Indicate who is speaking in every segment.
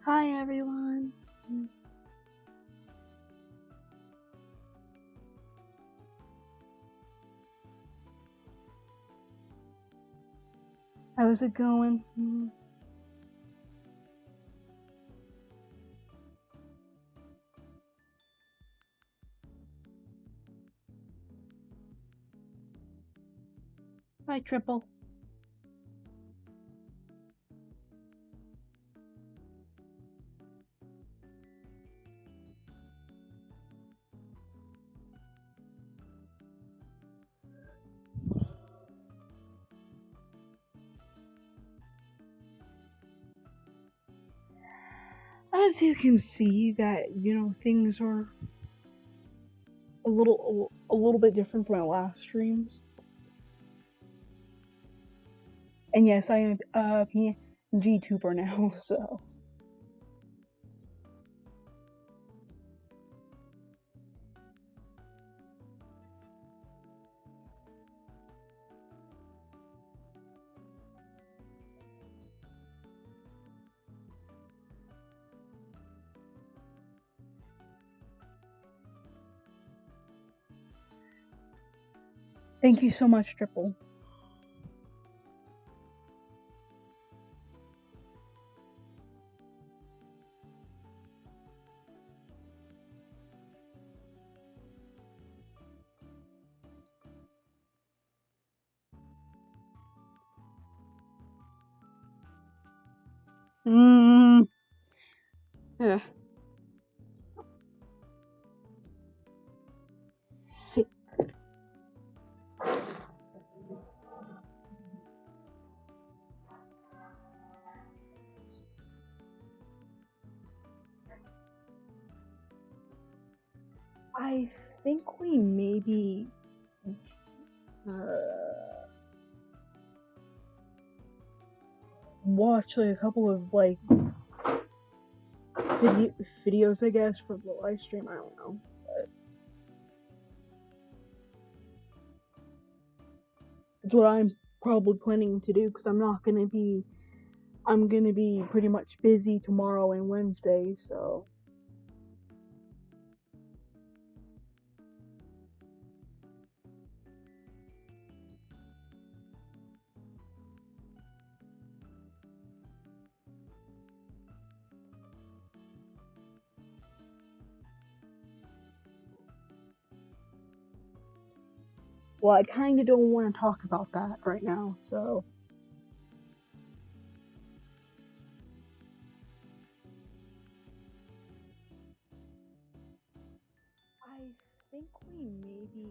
Speaker 1: Hi everyone. How's it going? Hi Triple. As you can see that, things are a little bit different from my last streams. And yes, I am a PNG-tuber now, so. Thank you so much, Triple. Yeah. Sit. I think we maybe watch like a couple of like videos, I guess, for the live stream. I don't know, but it's what I'm probably planning to do because I'm gonna be pretty much busy tomorrow and Wednesday, so. Well, I kinda don't want to talk about that right now, so. I think we maybe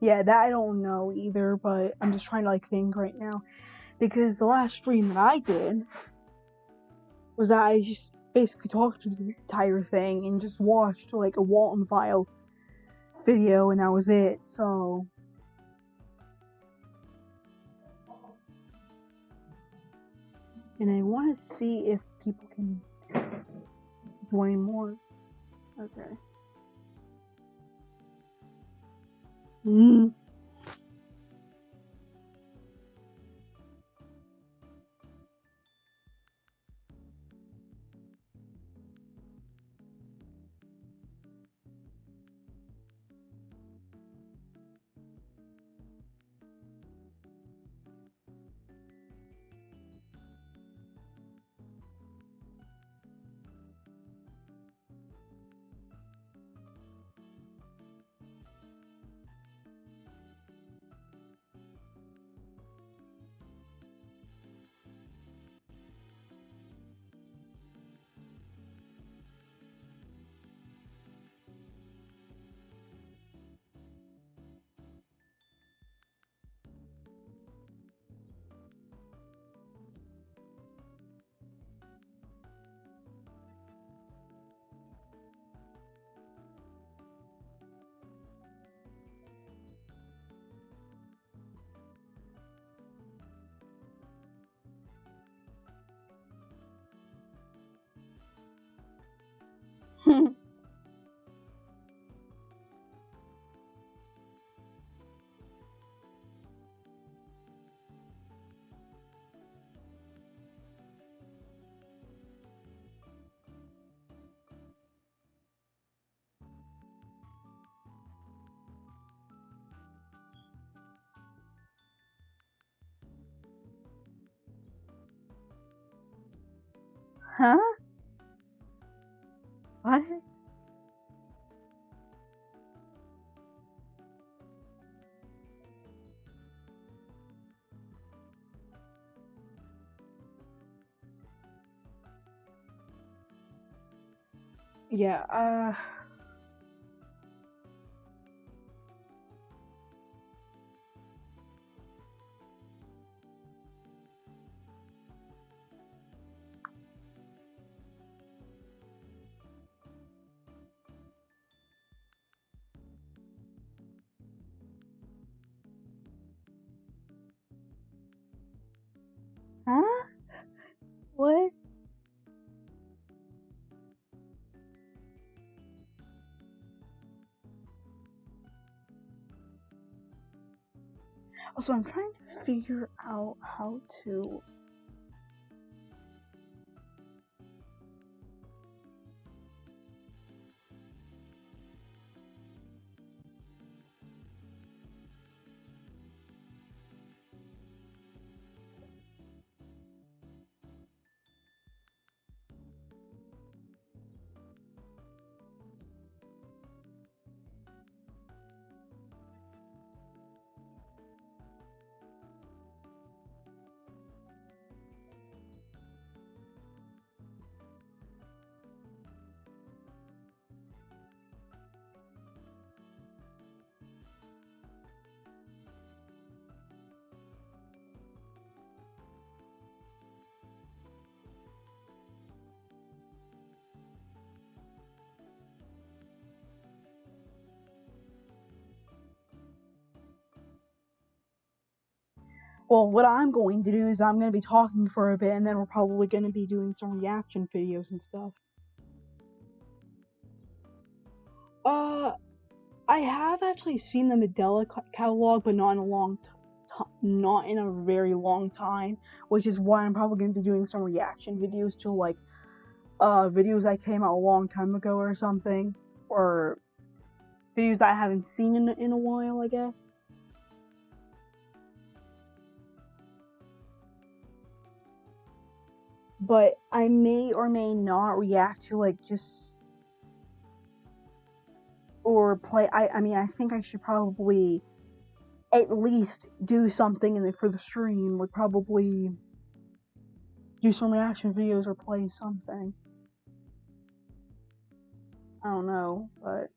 Speaker 1: yeah, that I don't know either, but I'm just trying to like think right now. Because the last stream that I did was that I just basically talked through the entire thing and just watched like a Walton file video and that was it, so. And I want to see if people can join more. Okay. Huh? What? Yeah, huh? What? Also, I'm trying to figure out how to... Well, what I'm going to do is I'm going to be talking for a bit, and then we're probably going to be doing some reaction videos and stuff. I have actually seen the Medela catalog, but not in a very long time, which is why I'm probably going to be doing some reaction videos to, like, videos that came out a long time ago or something, or videos that I haven't seen in a while, I guess. But I may or may not react to, like, just... or play... I mean, I think I should probably at least do something for the stream. Would probably do some reaction videos or play something. I don't know, but...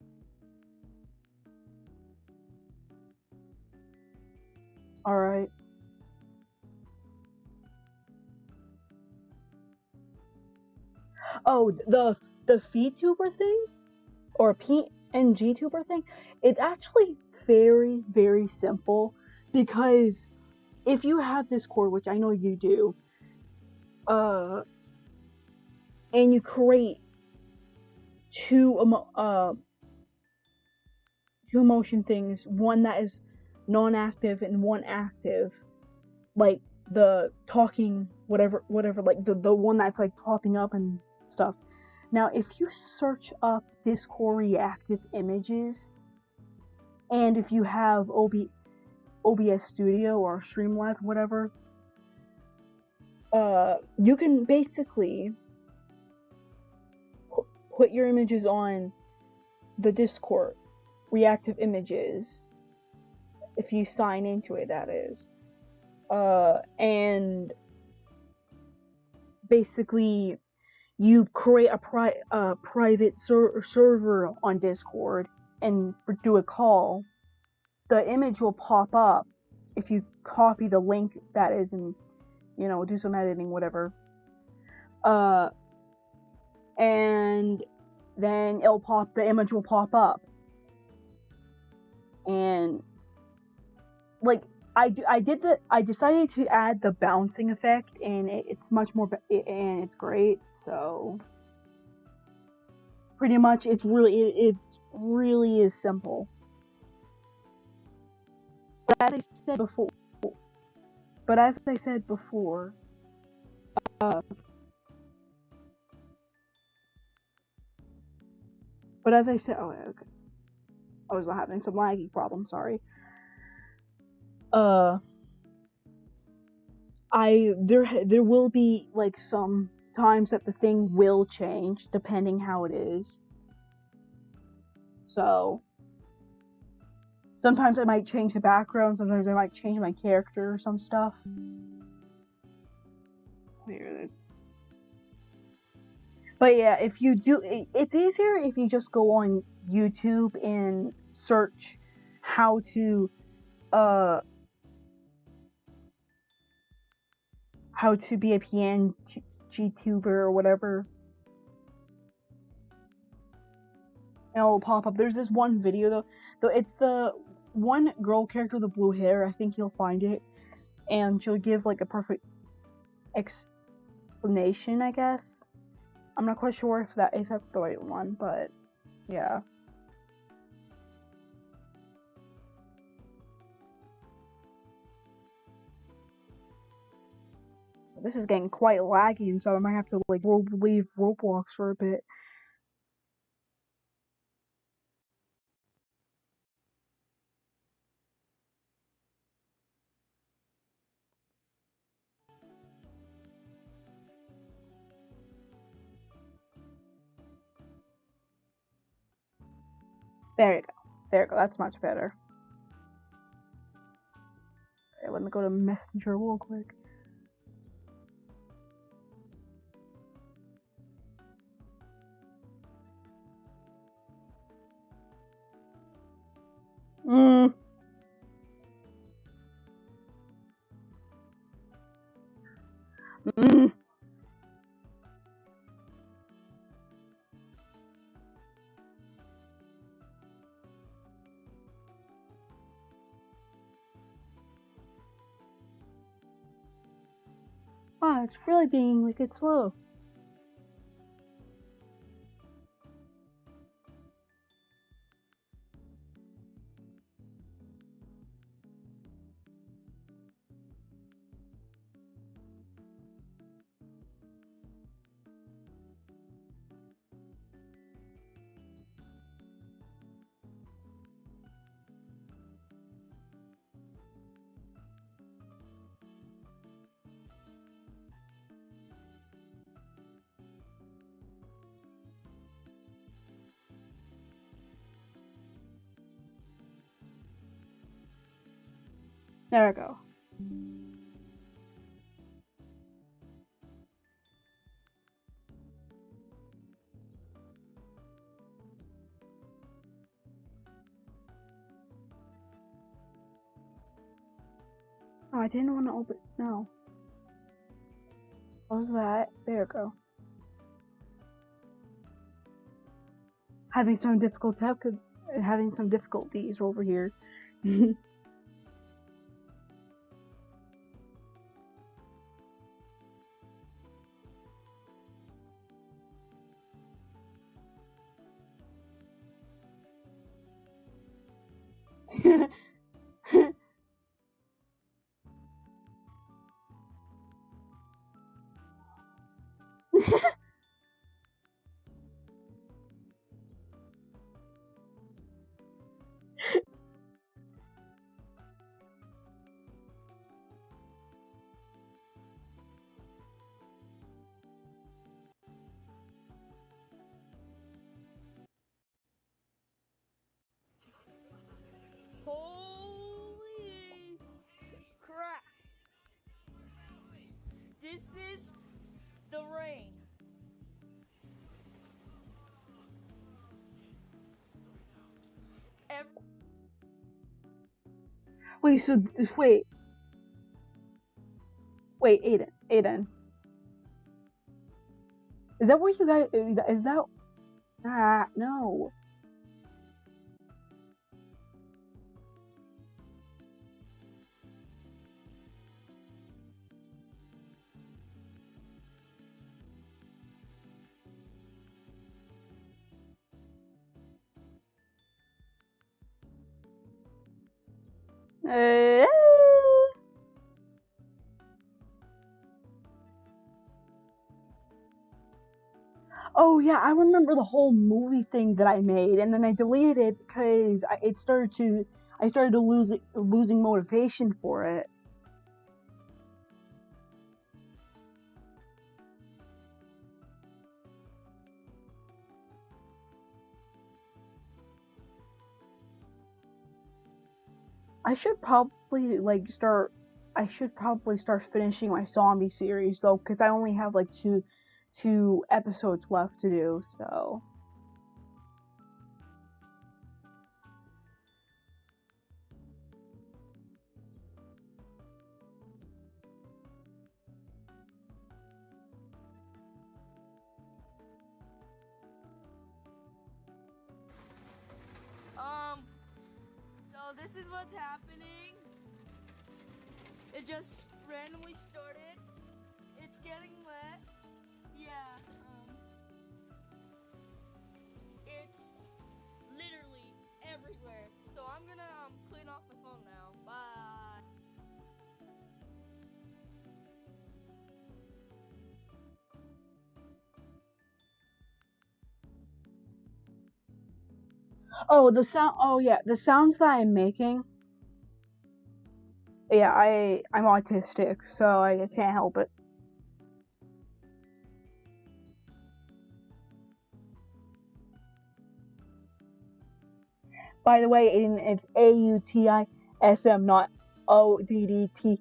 Speaker 1: Alright. Oh, the FeedTuber thing? Or PNGTuber thing? It's actually very, very simple, because if you have Discord, which I know you do, and you create two emotion things, one that is non-active and one active, like the talking whatever, like the one that's like popping up and stuff. Now, if you search up Discord reactive images, and if you have OBS Studio or Streamlabs, whatever, you can basically put your images on the Discord reactive images, if you sign into it, that is. And basically you create a private server on Discord and do a call. The image will pop up if you copy the link, that is, and, you know, do some editing, whatever. And then the image will pop up. And, like, I decided to add the bouncing effect, and it's much more, and it's great, so pretty much it really is simple. But as I said before, but as I said oh, okay, I was having some laggy problem, sorry. There will be, like, some times that the thing will change depending how it is. So sometimes I might change the background, sometimes I might change my character or some stuff. Here it is. But yeah, if you do, it's easier if you just go on YouTube and search how to be a PNG tuber or whatever. And it'll pop up. There's this one video though it's the one girl character with the blue hair. I think you'll find it, and she'll give like a perfect explanation, I guess. I'm not quite sure if that's the right one, but yeah. This is getting quite laggy, and so I might have to like leave Roblox for a bit. There you go. There you go. That's much better. Okay, let me go to Messenger real quick. Mm. Wow, it's really being wicked slow. There we go. Oh, I didn't want to open. No. What was that? There we go. Having some difficulties over here.
Speaker 2: Holy crap! This is the rain.
Speaker 1: Wait, Aiden. Is that where you guys? Is that? No. Oh yeah, I remember the whole movie thing that I made, and then I deleted it because I started losing motivation for it. I should probably start finishing my zombie series though, because I only have like two episodes left to do, so.
Speaker 2: So this is what's happening. It just randomly started. It's getting wet. Yeah, it's literally everywhere. So I'm gonna clean off my phone now. Bye.
Speaker 1: Oh, the sound. Oh yeah, the sounds that I'm making. Yeah, I'm autistic, so I can't help it. By the way, it's AUTISM, not ODDTISM.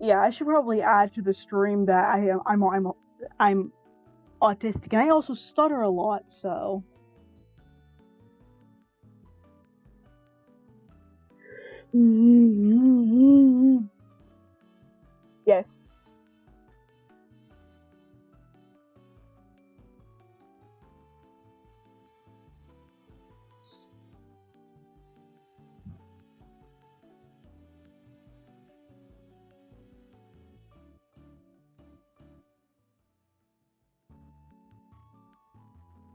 Speaker 1: Yeah, I should probably add to the stream that I'm autistic, and I also stutter a lot, so. Yes.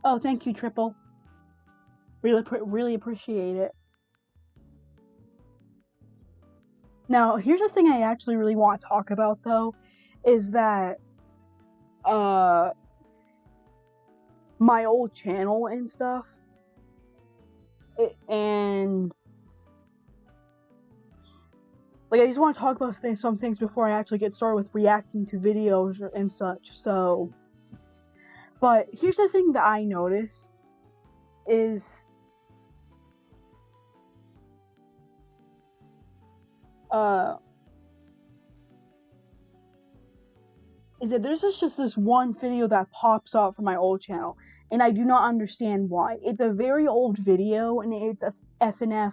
Speaker 1: Oh, thank you, Triple. Really appreciate it. Now, here's the thing I actually really want to talk about, though, is that, my old channel and stuff, and, like, I just want to talk about some things before I actually get started with reacting to videos and such, so, but here's the thing that I notice, is, is that there's just this one video that pops up from my old channel, and I do not understand why. It's a very old video, and it's a FNF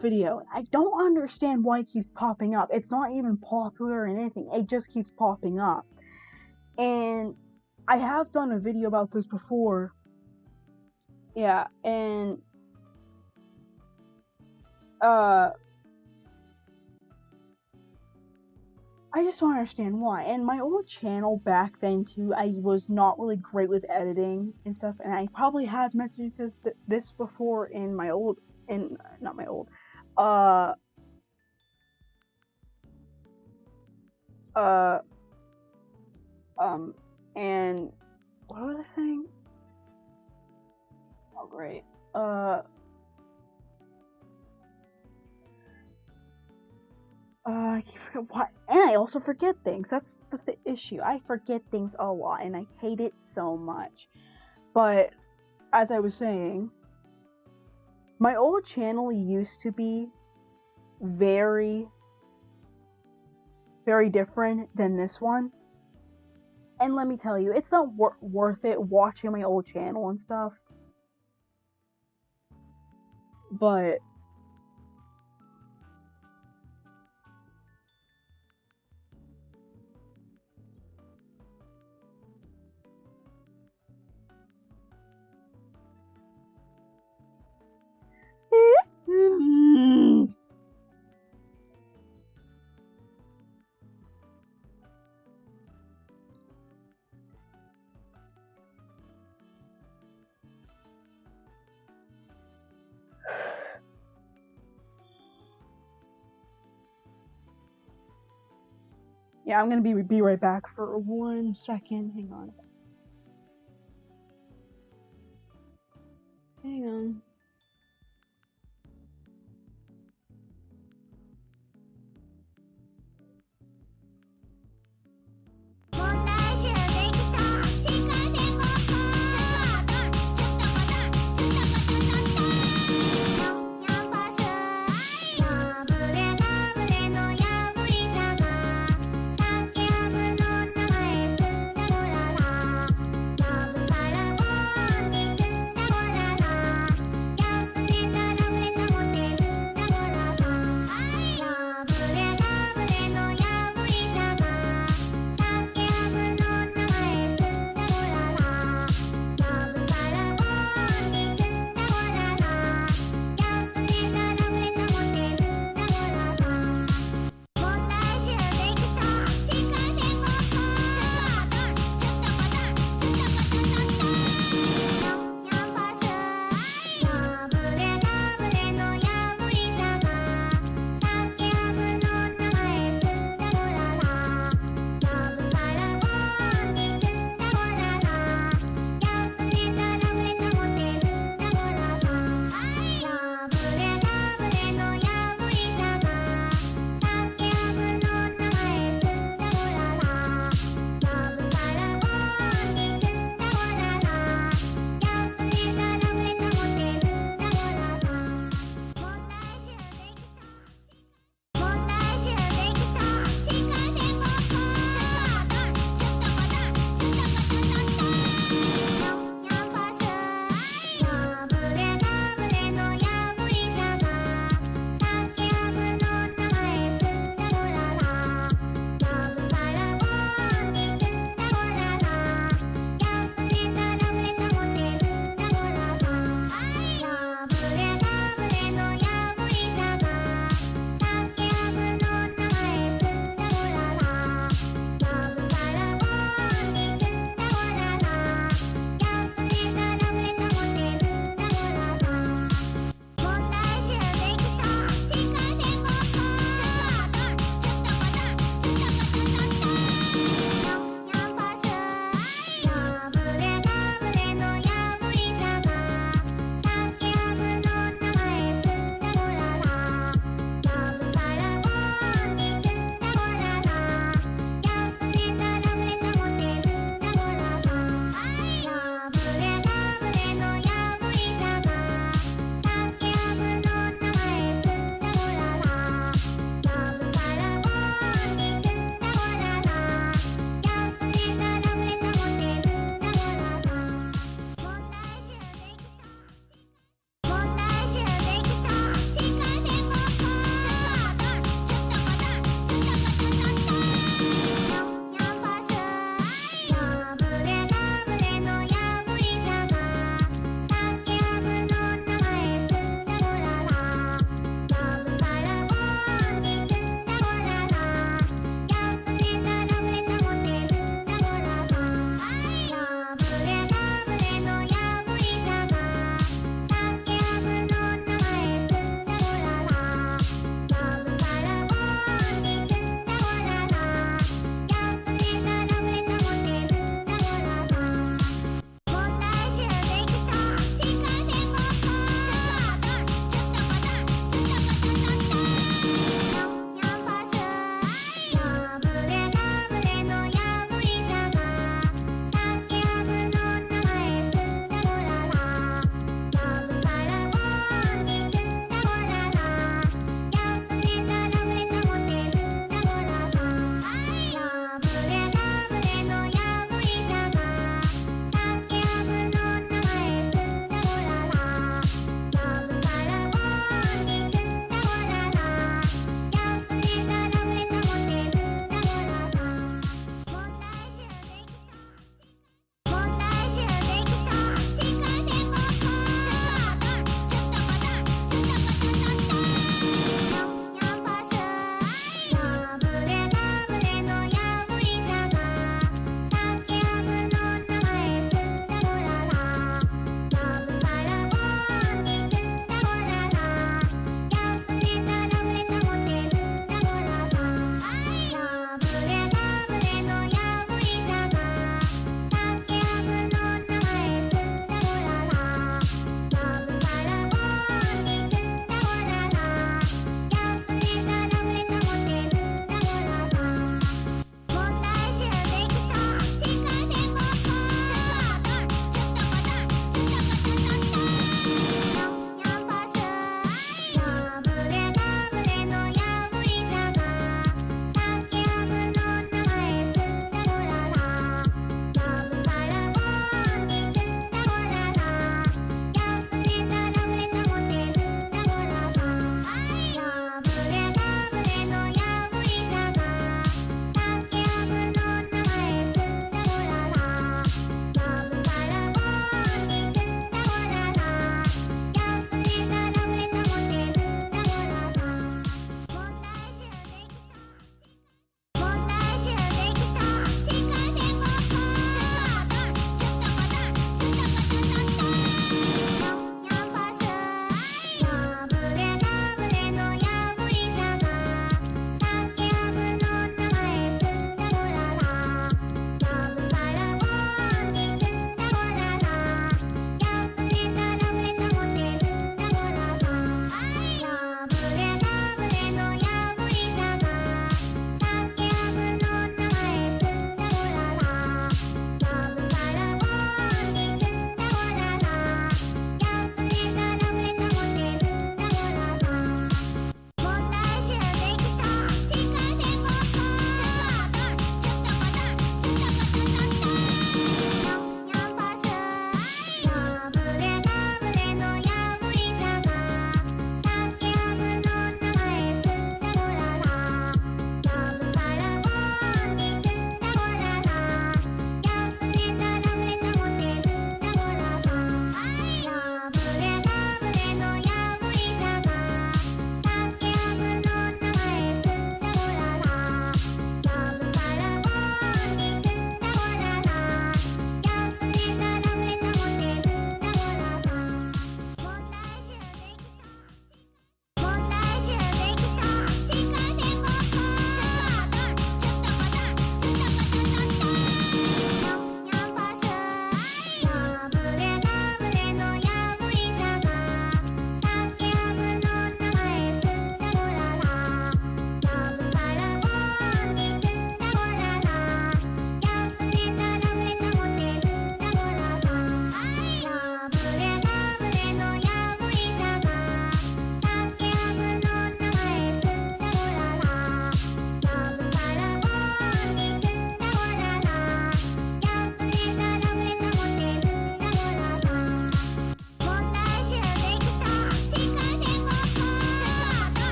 Speaker 1: video. I don't understand why it keeps popping up. It's not even popular or anything. It just keeps popping up. And I have done a video about this before. Yeah, and I just don't understand why. And my old channel back then too, I was not really great with editing and stuff, and I probably have mentioned this before in my old, not my old, and what was I saying? Oh great. I can't forget what, and I also forget things. That's the issue. I forget things a lot, and I hate it so much. But as I was saying, my old channel used to be very, very different than this one. And let me tell you, it's not worth it watching my old channel and stuff. But yeah, I'm gonna be right back for 1 second. Hang on. Hang on.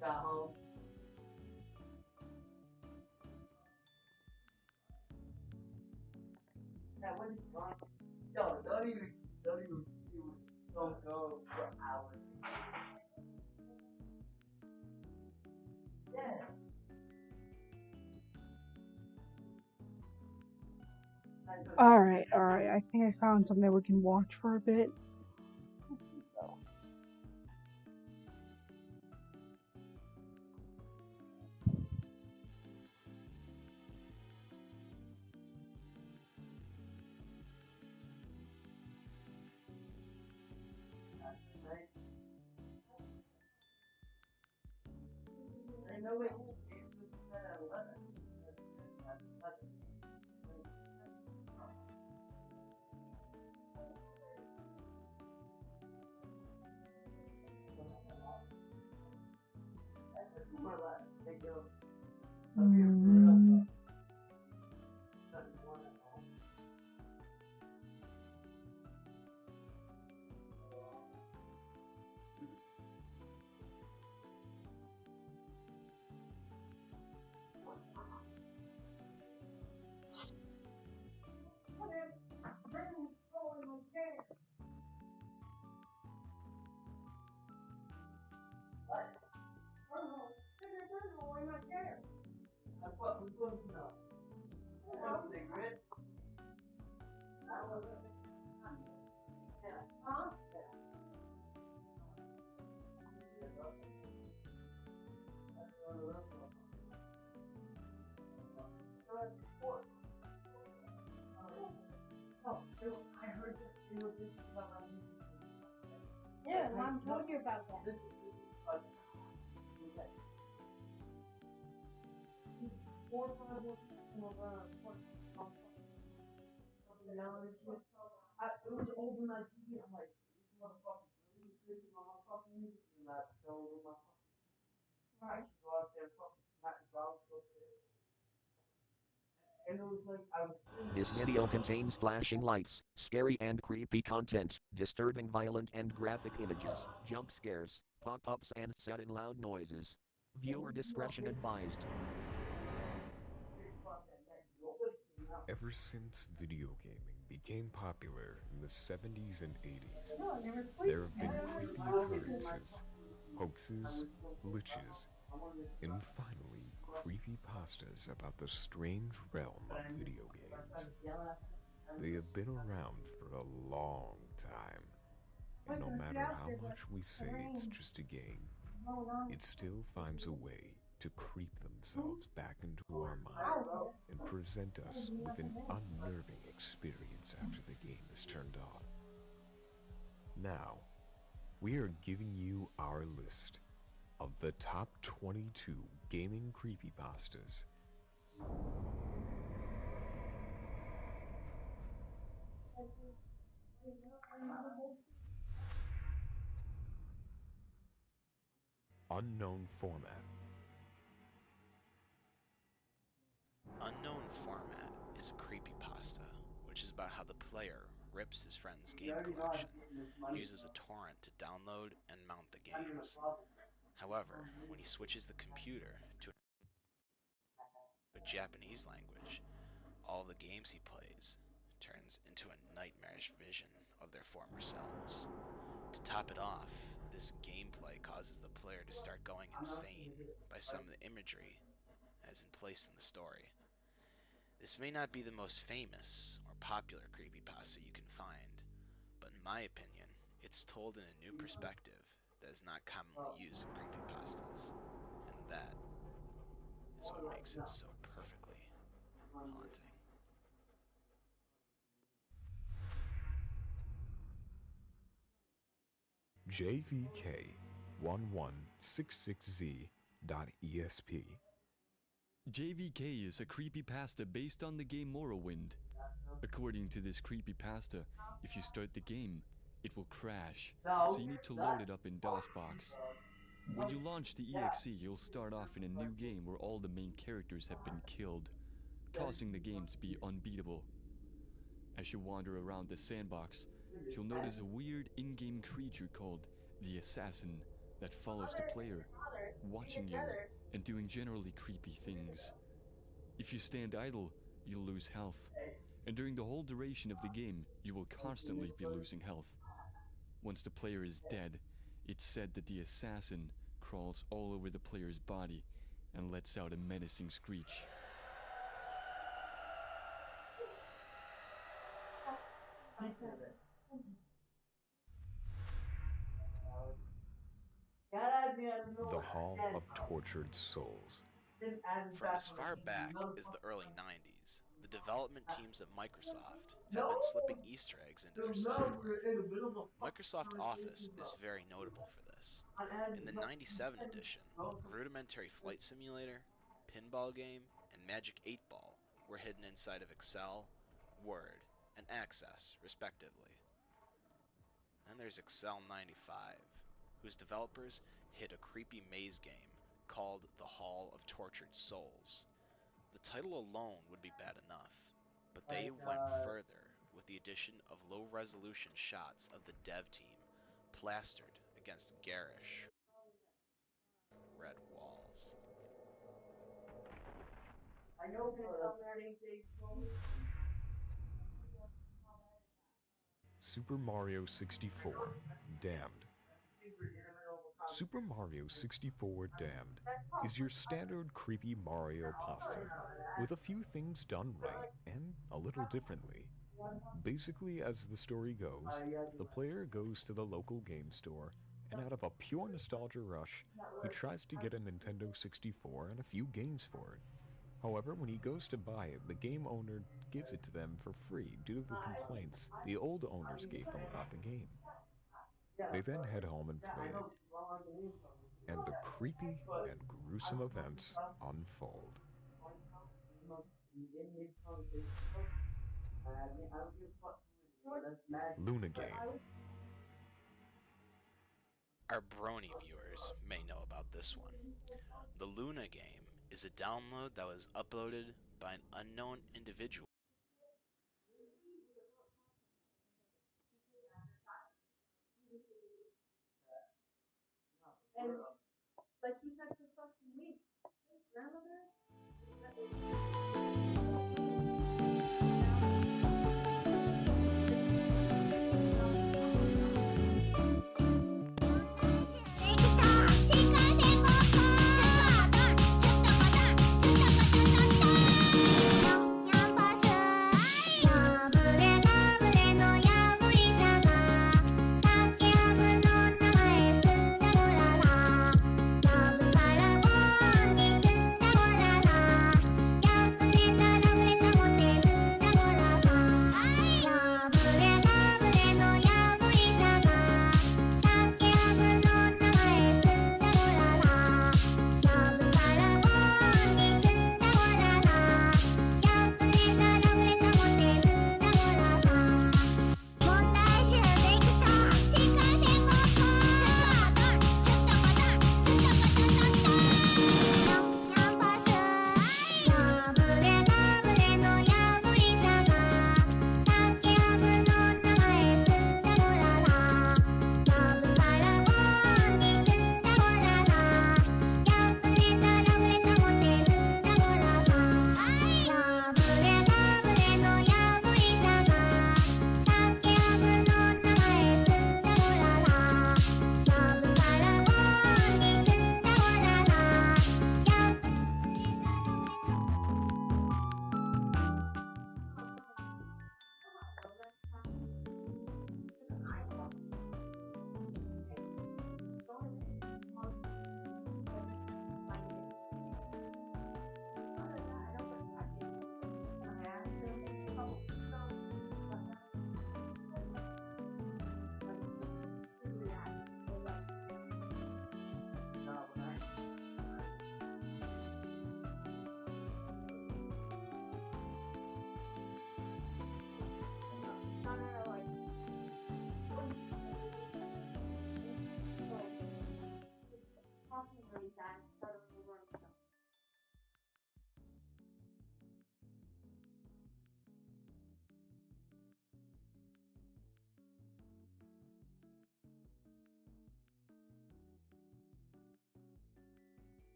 Speaker 3: Got home. That was fun. Yo, don't even don't go for hours. Yeah.
Speaker 1: Alright, I think I found something we can watch for a bit. So.
Speaker 3: I know it. What we're going to know. A cigarette. Huh? I heard that you were just about
Speaker 1: Yeah, Mom told you about that.
Speaker 3: This is four or five more people around. It was over my TV. I'm like, this motherfucker's really pissing on my fucking music. And I fell over my fucking. Right. Go out there, fucking smack the dog so good. And it was like, I was.
Speaker 4: This video contains flashing lights, scary and creepy content, disturbing violent and graphic images, jump scares, pop-ups and sudden loud noises. Viewer discretion advised.
Speaker 5: Ever since video gaming became popular in the 70s and 80s, there have been creepy occurrences, hoaxes, glitches, and finally, creepypastas about the strange realm of video games. They have been around for a long time, and no matter how much we say it's just a game, it still finds a way to creep themselves back into our mind and present us with an unnerving experience after the game is turned off. Now, we are giving you our list of the top 22 gaming creepypastas. Unknown format.
Speaker 6: Unknown format is a creepypasta, which is about how the player rips his friend's game collection, uses a torrent to download and mount the games. However, when he switches the computer to a Japanese language, all the games he plays turns into a nightmarish vision of their former selves. To top it off, this gameplay causes the player to start going insane by some of the imagery that is in place in the story. This may not be the most famous or popular creepypasta you can find, but in my opinion, it's told in a new perspective that is not commonly used in creepypastas, and that is what makes it so perfectly haunting. JVK1166Z.esp.
Speaker 7: JVK is a creepypasta based on the game Morrowind. According to this creepypasta, if you start the game, it will crash, so you need to load it up in DOSBox. When you launch the exe, you'll start off in a new game where all the main characters have been killed, causing the game to be unbeatable. As you wander around the sandbox, you'll notice a weird in-game creature called the Assassin that follows the player, watching you and doing generally creepy things. If you stand idle, you'll lose health, and during the whole duration of the game, you will constantly be losing health. Once the player is dead, it's said that the assassin crawls all over the player's body and lets out a menacing screech.
Speaker 5: The Hall of Tortured Souls.
Speaker 6: From as far back as the early 90s, the development teams at Microsoft have been slipping Easter eggs into their software. Microsoft Office is very notable for this. In the 97 edition, Rudimentary Flight Simulator, Pinball Game, and Magic 8 Ball were hidden inside of Excel, Word, and Access, respectively. Then there's Excel 95, whose developers hid a creepy maze game called The Hall of Tortured Souls. The title alone would be bad enough, but they went further with the addition of low-resolution shots of the dev team plastered against garish red walls.
Speaker 5: Super Mario 64 Damned. Super Mario 64 Damned is your standard creepy Mario pasta, with a few things done right and a little differently. Basically, as the story goes, the player goes to the local game store, and out of a pure nostalgia rush, he tries to get a Nintendo 64 and a few games for it. However, when he goes to buy it, the game owner gives it to them for free due to the complaints the old owners gave them about the game. They then head home and play it, and the creepy and gruesome events unfold. Luna Game.
Speaker 6: Our Brony viewers may know about this one. The Luna Game is a download that was uploaded by an unknown individual.
Speaker 1: And like he said to fucking me, grandmother.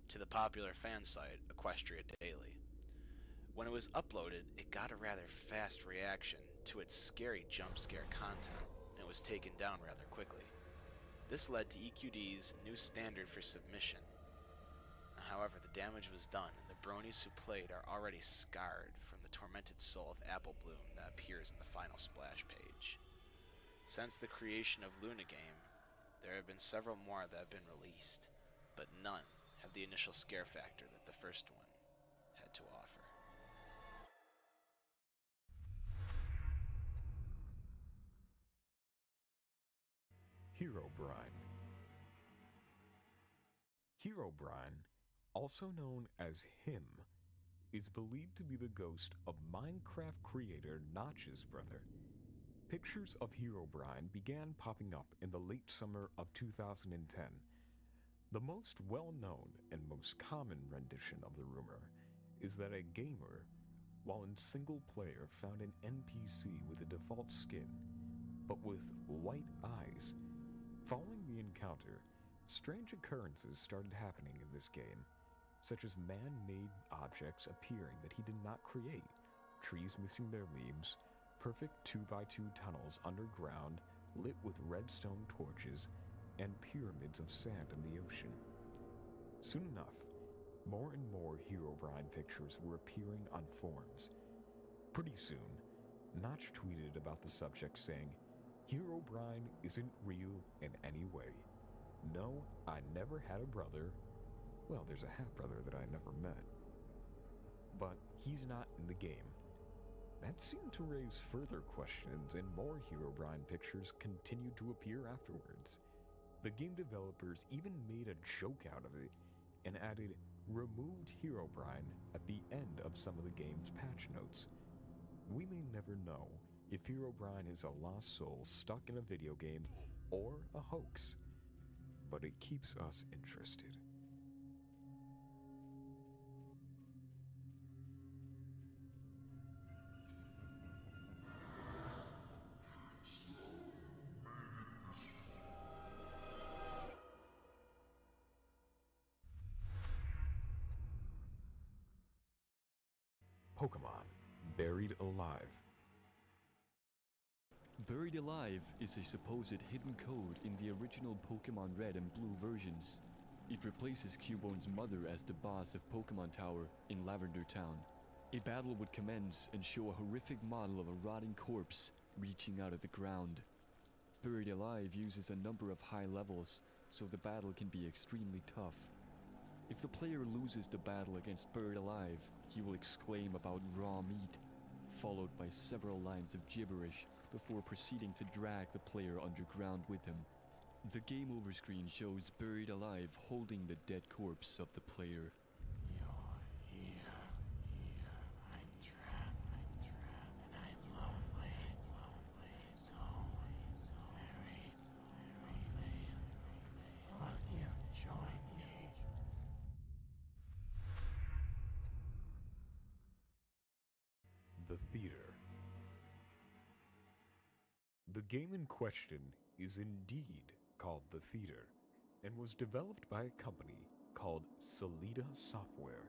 Speaker 6: to the popular fan site Equestria Daily. When it was uploaded, it got a rather fast reaction to its scary jump scare content, and it was taken down rather quickly. This led to EQD's new standard for submission. However, the damage was done, and the bronies who played are already scarred from the tormented soul of Apple Bloom that appears in the final splash page. Since the creation of Luna Game, there have been several more that have been released, but none have the initial scare factor that the first one had to offer.
Speaker 5: Herobrine. Herobrine, also known as him, is believed to be the ghost of Minecraft creator Notch's brother. Pictures of Herobrine began popping up in the late summer of 2010. The most well-known and most common rendition of the rumor is that a gamer, while in single player, found an NPC with a default skin, but with white eyes. Following the encounter, strange occurrences started happening in this game, such as man-made objects appearing that he did not create, trees missing their leaves, perfect 2x2 tunnels underground lit with redstone torches, and pyramids of sand in the ocean. Soon enough, more and more Herobrine pictures were appearing on forums. Pretty soon, Notch tweeted about the subject saying, "Herobrine isn't real in any way. No, I never had a brother. Well, there's a half-brother that I never met. But he's not in the game." That seemed to raise further questions, and more Herobrine pictures continued to appear afterwards. The game developers even made a joke out of it and added "removed Herobrine" at the end of some of the game's patch notes. We may never know if Herobrine is a lost soul stuck in a video game or a hoax, but it keeps us interested. Pokemon Buried Alive.
Speaker 7: Buried Alive is a supposed hidden code in the original Pokemon Red and Blue versions. It replaces Cubone's mother as the boss of Pokemon Tower in Lavender Town. A battle would commence and show a horrific model of a rotting corpse reaching out of the ground. Buried Alive uses a number of high levels, so the battle can be extremely tough. If the player loses the battle against Buried Alive, he will exclaim about raw meat, followed by several lines of gibberish before proceeding to drag the player underground with him. The game over screen shows Buried Alive holding the dead corpse of the player.
Speaker 8: You're here, I'm trapped, and I'm lonely, so very lonely. Will you join me?
Speaker 5: The Theater. The game in question is indeed called The Theater, and was developed by a company called Solida Software.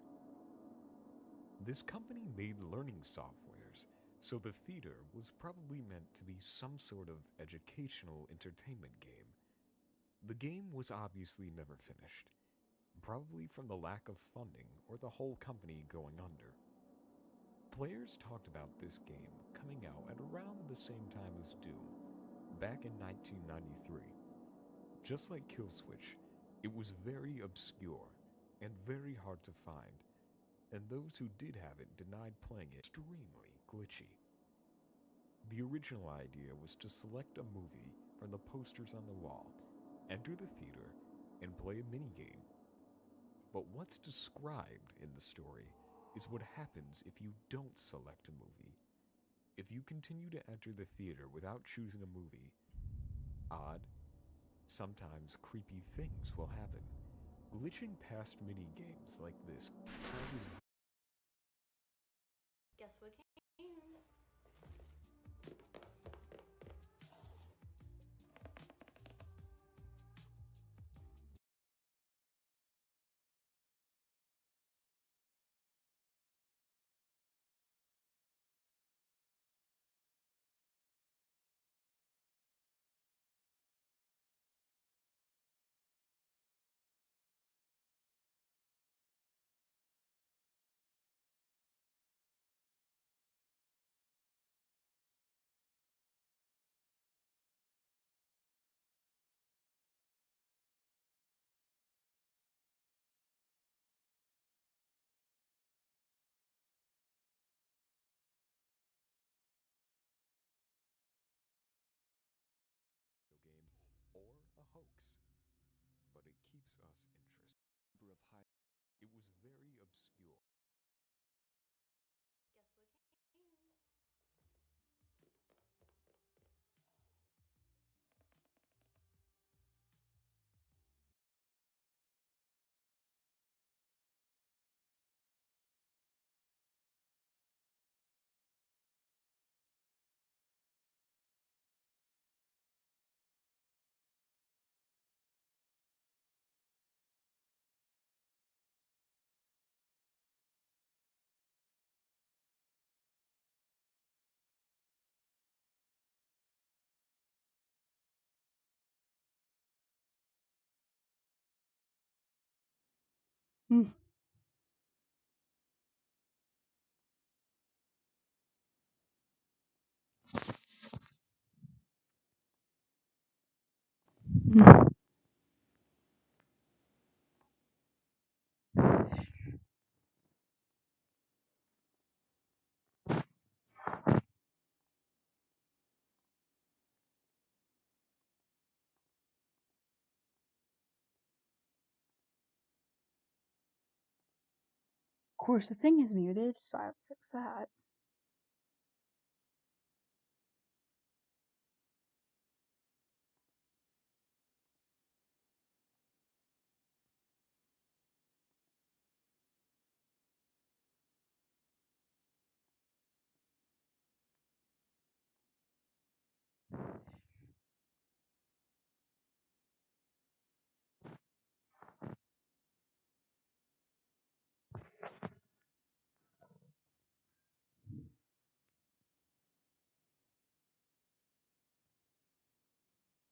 Speaker 5: This company made learning softwares, so The Theater was probably meant to be some sort of educational entertainment game. The game was obviously never finished, probably from the lack of funding or the whole company going under. Players talked about this game coming out at around the same time as Doom, back in 1993. Just like Killswitch, it was very obscure and very hard to find, and those who did have it denied playing it extremely glitchy. The original idea was to select a movie from the posters on the wall, enter the theater, and play a minigame. But what's described in the story is what happens if you don't select a movie. If you continue to enter the theater without choosing a movie, odd, sometimes creepy things will happen. Glitching past mini-games like this causes...
Speaker 2: Guess what came?
Speaker 5: us interested. It was very obscure.
Speaker 2: Guess what came?
Speaker 1: Hmm. Hmm. Of course, the thing is muted, so I have to fix that.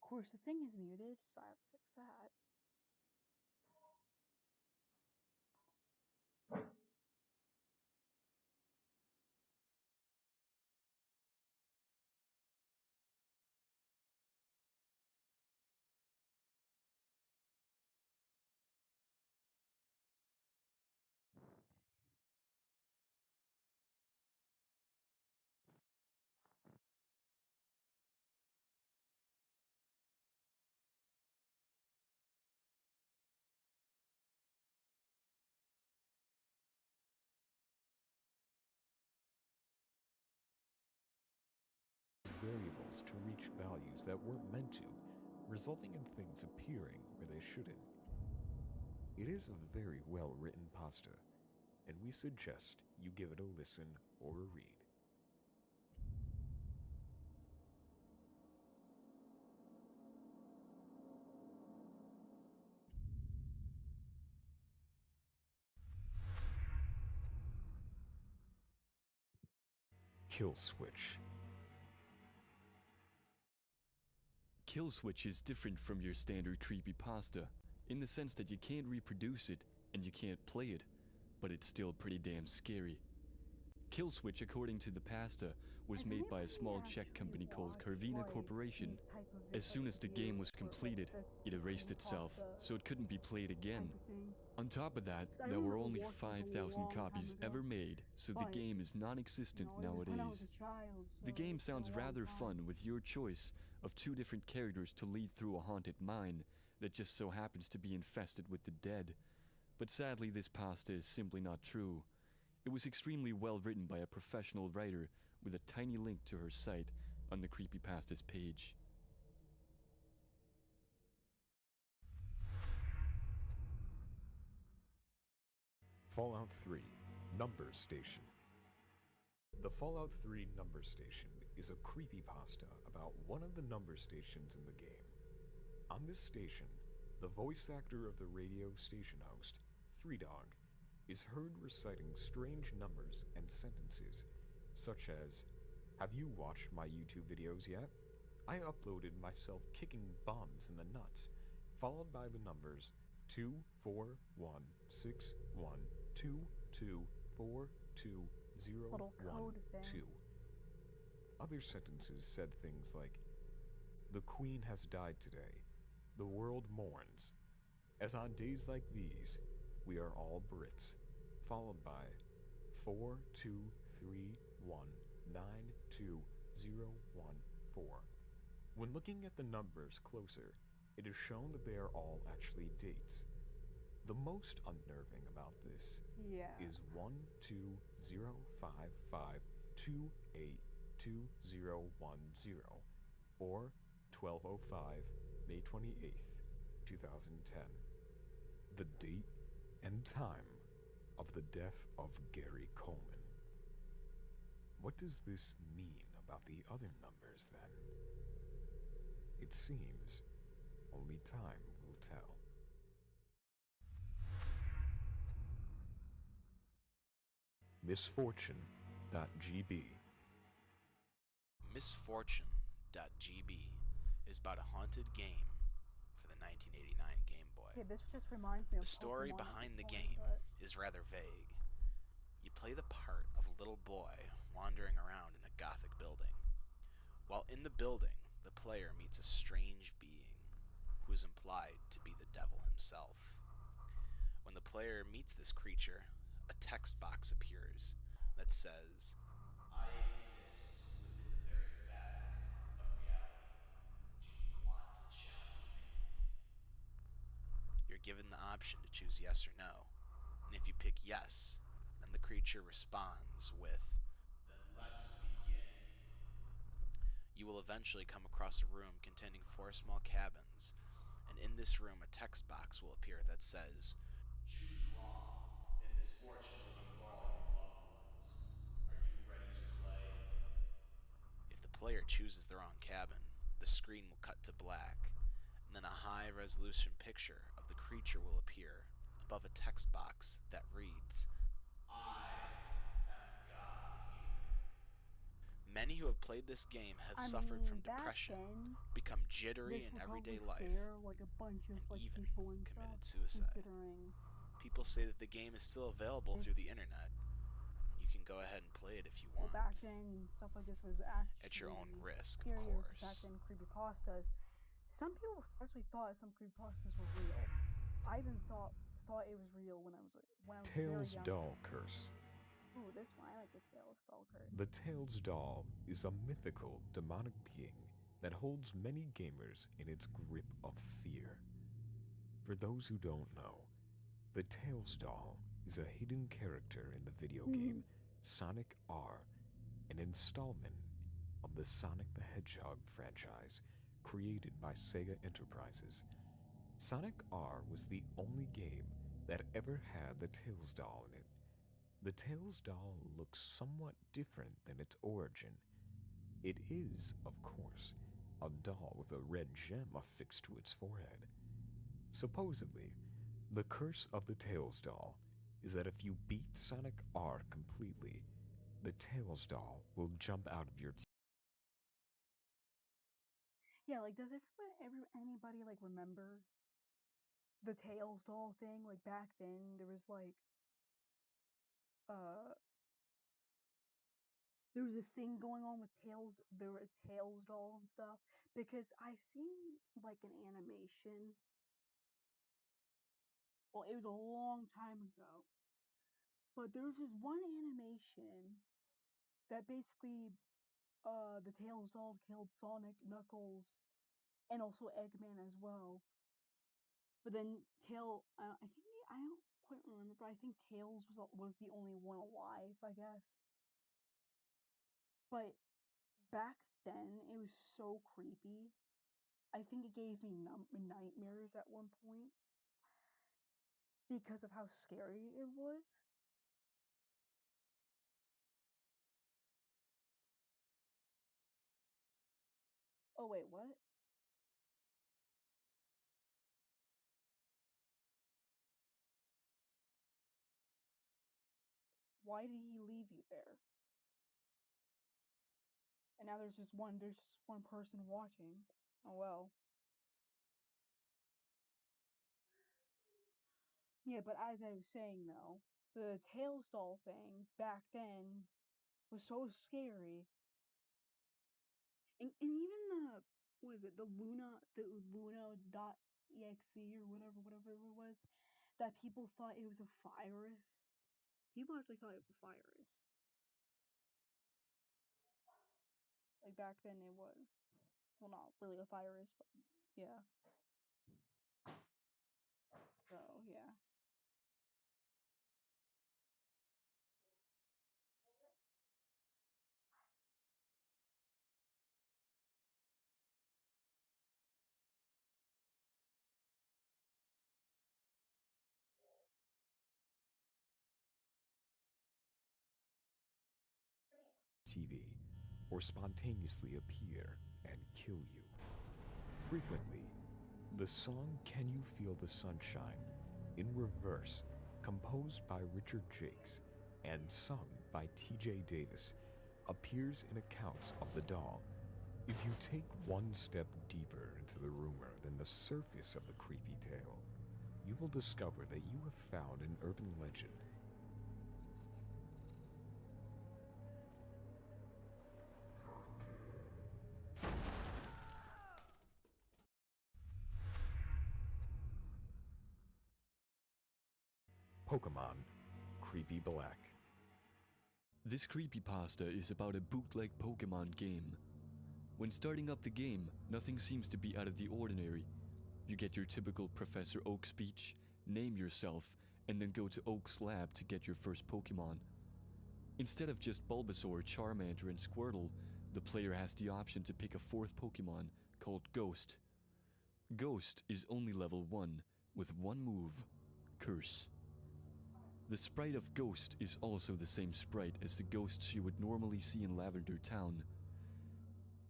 Speaker 1: Of course, the thing is muted, so I have to fix that.
Speaker 5: Variables to reach values that weren't meant to, resulting in things appearing where they shouldn't. It is a very well written pasta, and we suggest you give it a listen or a read. Kill switch.
Speaker 7: Kill switch is different from your standard creepypasta, in the sense that you can't reproduce it and you can't play it, but it's still pretty damn scary. Kill switch, according to the pasta, was
Speaker 1: Has
Speaker 7: made by a
Speaker 1: anybody
Speaker 7: small Czech
Speaker 1: actually
Speaker 7: company called
Speaker 1: watched,
Speaker 7: Karvina
Speaker 1: like,
Speaker 7: Corporation.
Speaker 1: these type of
Speaker 7: As soon as the game was
Speaker 1: videos for, like,
Speaker 7: completed,
Speaker 1: the
Speaker 7: it erased itself,
Speaker 1: creepypasta
Speaker 7: so it couldn't be played again.
Speaker 1: type of thing?
Speaker 7: On top of that,
Speaker 1: 'Cause I
Speaker 7: there were
Speaker 1: remember
Speaker 7: only
Speaker 1: watching this a
Speaker 7: 5,000
Speaker 1: long time
Speaker 7: copies
Speaker 1: ago,
Speaker 7: ever made, so the
Speaker 1: but,
Speaker 7: game is non-existent
Speaker 1: it was when I was
Speaker 7: nowadays.
Speaker 1: a child, so
Speaker 7: The game
Speaker 1: it's been
Speaker 7: sounds
Speaker 1: a long
Speaker 7: rather
Speaker 1: time.
Speaker 7: fun with your choice of two different characters to lead through a haunted mine that just so happens to be infested with the dead. But sadly, this pasta is simply not true. It was extremely well written by a professional writer with a tiny link to her site on the Creepypastas page.
Speaker 5: Fallout 3 Number Station. The Fallout 3 Number Station is a creepypasta about one of the number stations in the game. On this station, the voice actor of the radio station host, Three Dog, is heard reciting strange numbers and sentences, such as, "Have you watched my YouTube videos yet? I uploaded myself kicking bums in the nuts," followed by the numbers 2416122242012.
Speaker 1: Little code thing.
Speaker 5: Other sentences said things like, "The Queen has died today. The world mourns. As on days like these, we are all Brits," followed by 423192014. When looking at the numbers closer, it is shown that they are all actually dates. The most unnerving about this
Speaker 1: Yeah.
Speaker 5: is 12055282010 or 1205 May 28th, 2010. The date and time of the death of Gary Coleman. What does this mean about the other numbers then? It seems only time will tell. Misfortune.gb.
Speaker 6: Misfortune.gb is about a haunted game for the 1989 Game Boy.
Speaker 1: Yeah, this just reminds me of
Speaker 6: The story
Speaker 1: Pokemon
Speaker 6: behind the
Speaker 1: point,
Speaker 6: game
Speaker 1: but...
Speaker 6: is rather vague. You play the part of a little boy wandering around in a gothic building. While in the building, the player meets a strange being who is implied to be the devil himself. When the player meets this creature, a text box appears that says, "I exist within the very fabric of reality. Do you want to challenge me?" You're given the option to choose yes or no, and if you pick yes, then the creature responds with, "Then let's begin." You will eventually come across a room containing 4 small cabins, and in this room a text box will appear that says, "Choose wrong, and misfortune will befall your loved ones. Are you ready to play?" If the player chooses the wrong cabin, the screen will cut to black, and then a high-resolution picture of the creature will appear above a text box that reads, "I am God here." Many who have played this game have suffered from depression, become jittery
Speaker 1: this
Speaker 6: in
Speaker 1: would
Speaker 6: everyday
Speaker 1: probably
Speaker 6: life,
Speaker 1: scare like a bunch of
Speaker 6: and
Speaker 1: like
Speaker 6: even
Speaker 1: people and
Speaker 6: committed
Speaker 1: stuff,
Speaker 6: suicide.
Speaker 1: considering
Speaker 6: People say that the game is still available through the internet. You can go ahead and play it if you want.
Speaker 1: back then stuff like this was actually
Speaker 6: At your own risk, of
Speaker 1: scarier, because back
Speaker 6: course.
Speaker 1: then creepypastas, some people actually thought some creepypastas were real. I even thought it was real when I was very
Speaker 5: Tails
Speaker 1: young.
Speaker 5: Doll Curse.
Speaker 1: Ooh, this one, I like the Tails Doll Curse.
Speaker 5: The Tails doll is a mythical, demonic being that holds many gamers in its grip of fear. For those who don't know, the Tails doll is a hidden character in the video game Sonic R, an installment of the Sonic the Hedgehog franchise created by Sega Enterprises. Sonic R was the only game that ever had the Tails doll in it. The Tails doll looks somewhat different than its origin. It is, of course, a doll with a red gem affixed to its forehead. Supposedly, the curse of the Tails doll is that if you beat Sonic R completely, the Tails doll will jump out of your
Speaker 1: Yeah, like, does anybody like remember the Tails doll thing? Like, back then there was like there was a thing going on with Tails, there were a Tails doll and stuff, because I seen like an animation. Well, it was a long time ago, but there was this one animation that basically the Tails doll killed Sonic, Knuckles, and also Eggman as well. But then I think I don't quite remember, but I think Tails was the only one alive, I guess. But back then, it was so creepy. I think it gave me nightmares at one point because of how scary it was. Oh wait, what? Why did he leave you there? And now there's just one person watching. Oh well. Yeah, but as I was saying though, the Tails doll thing back then was so scary. And even the what is it, the Luna.exe or whatever it was, that people thought it was a virus. People actually thought it was a virus. Like back then it was. Well, not really a virus, but yeah. So yeah.
Speaker 5: TV, or spontaneously appear and kill you. Frequently, the song Can You Feel the Sunshine, in reverse, composed by Richard Jakes and sung by T.J. Davis, appears in accounts of the doll. If you take one step deeper into the rumor than the surface of the creepy tale, you will discover that you have found an urban legend. Pokemon Creepy Black.
Speaker 7: This creepypasta is about a bootleg Pokemon game. When starting up the game, nothing seems to be out of the ordinary. You get your typical Professor Oak speech, name yourself, and then go to Oak's lab to get your first Pokemon. Instead of just Bulbasaur, Charmander, and Squirtle, the player has the option to pick a fourth Pokemon called Ghost. Ghost is only level 1, with one move, Curse. The sprite of Ghost is also the same sprite as the ghosts you would normally see in Lavender Town.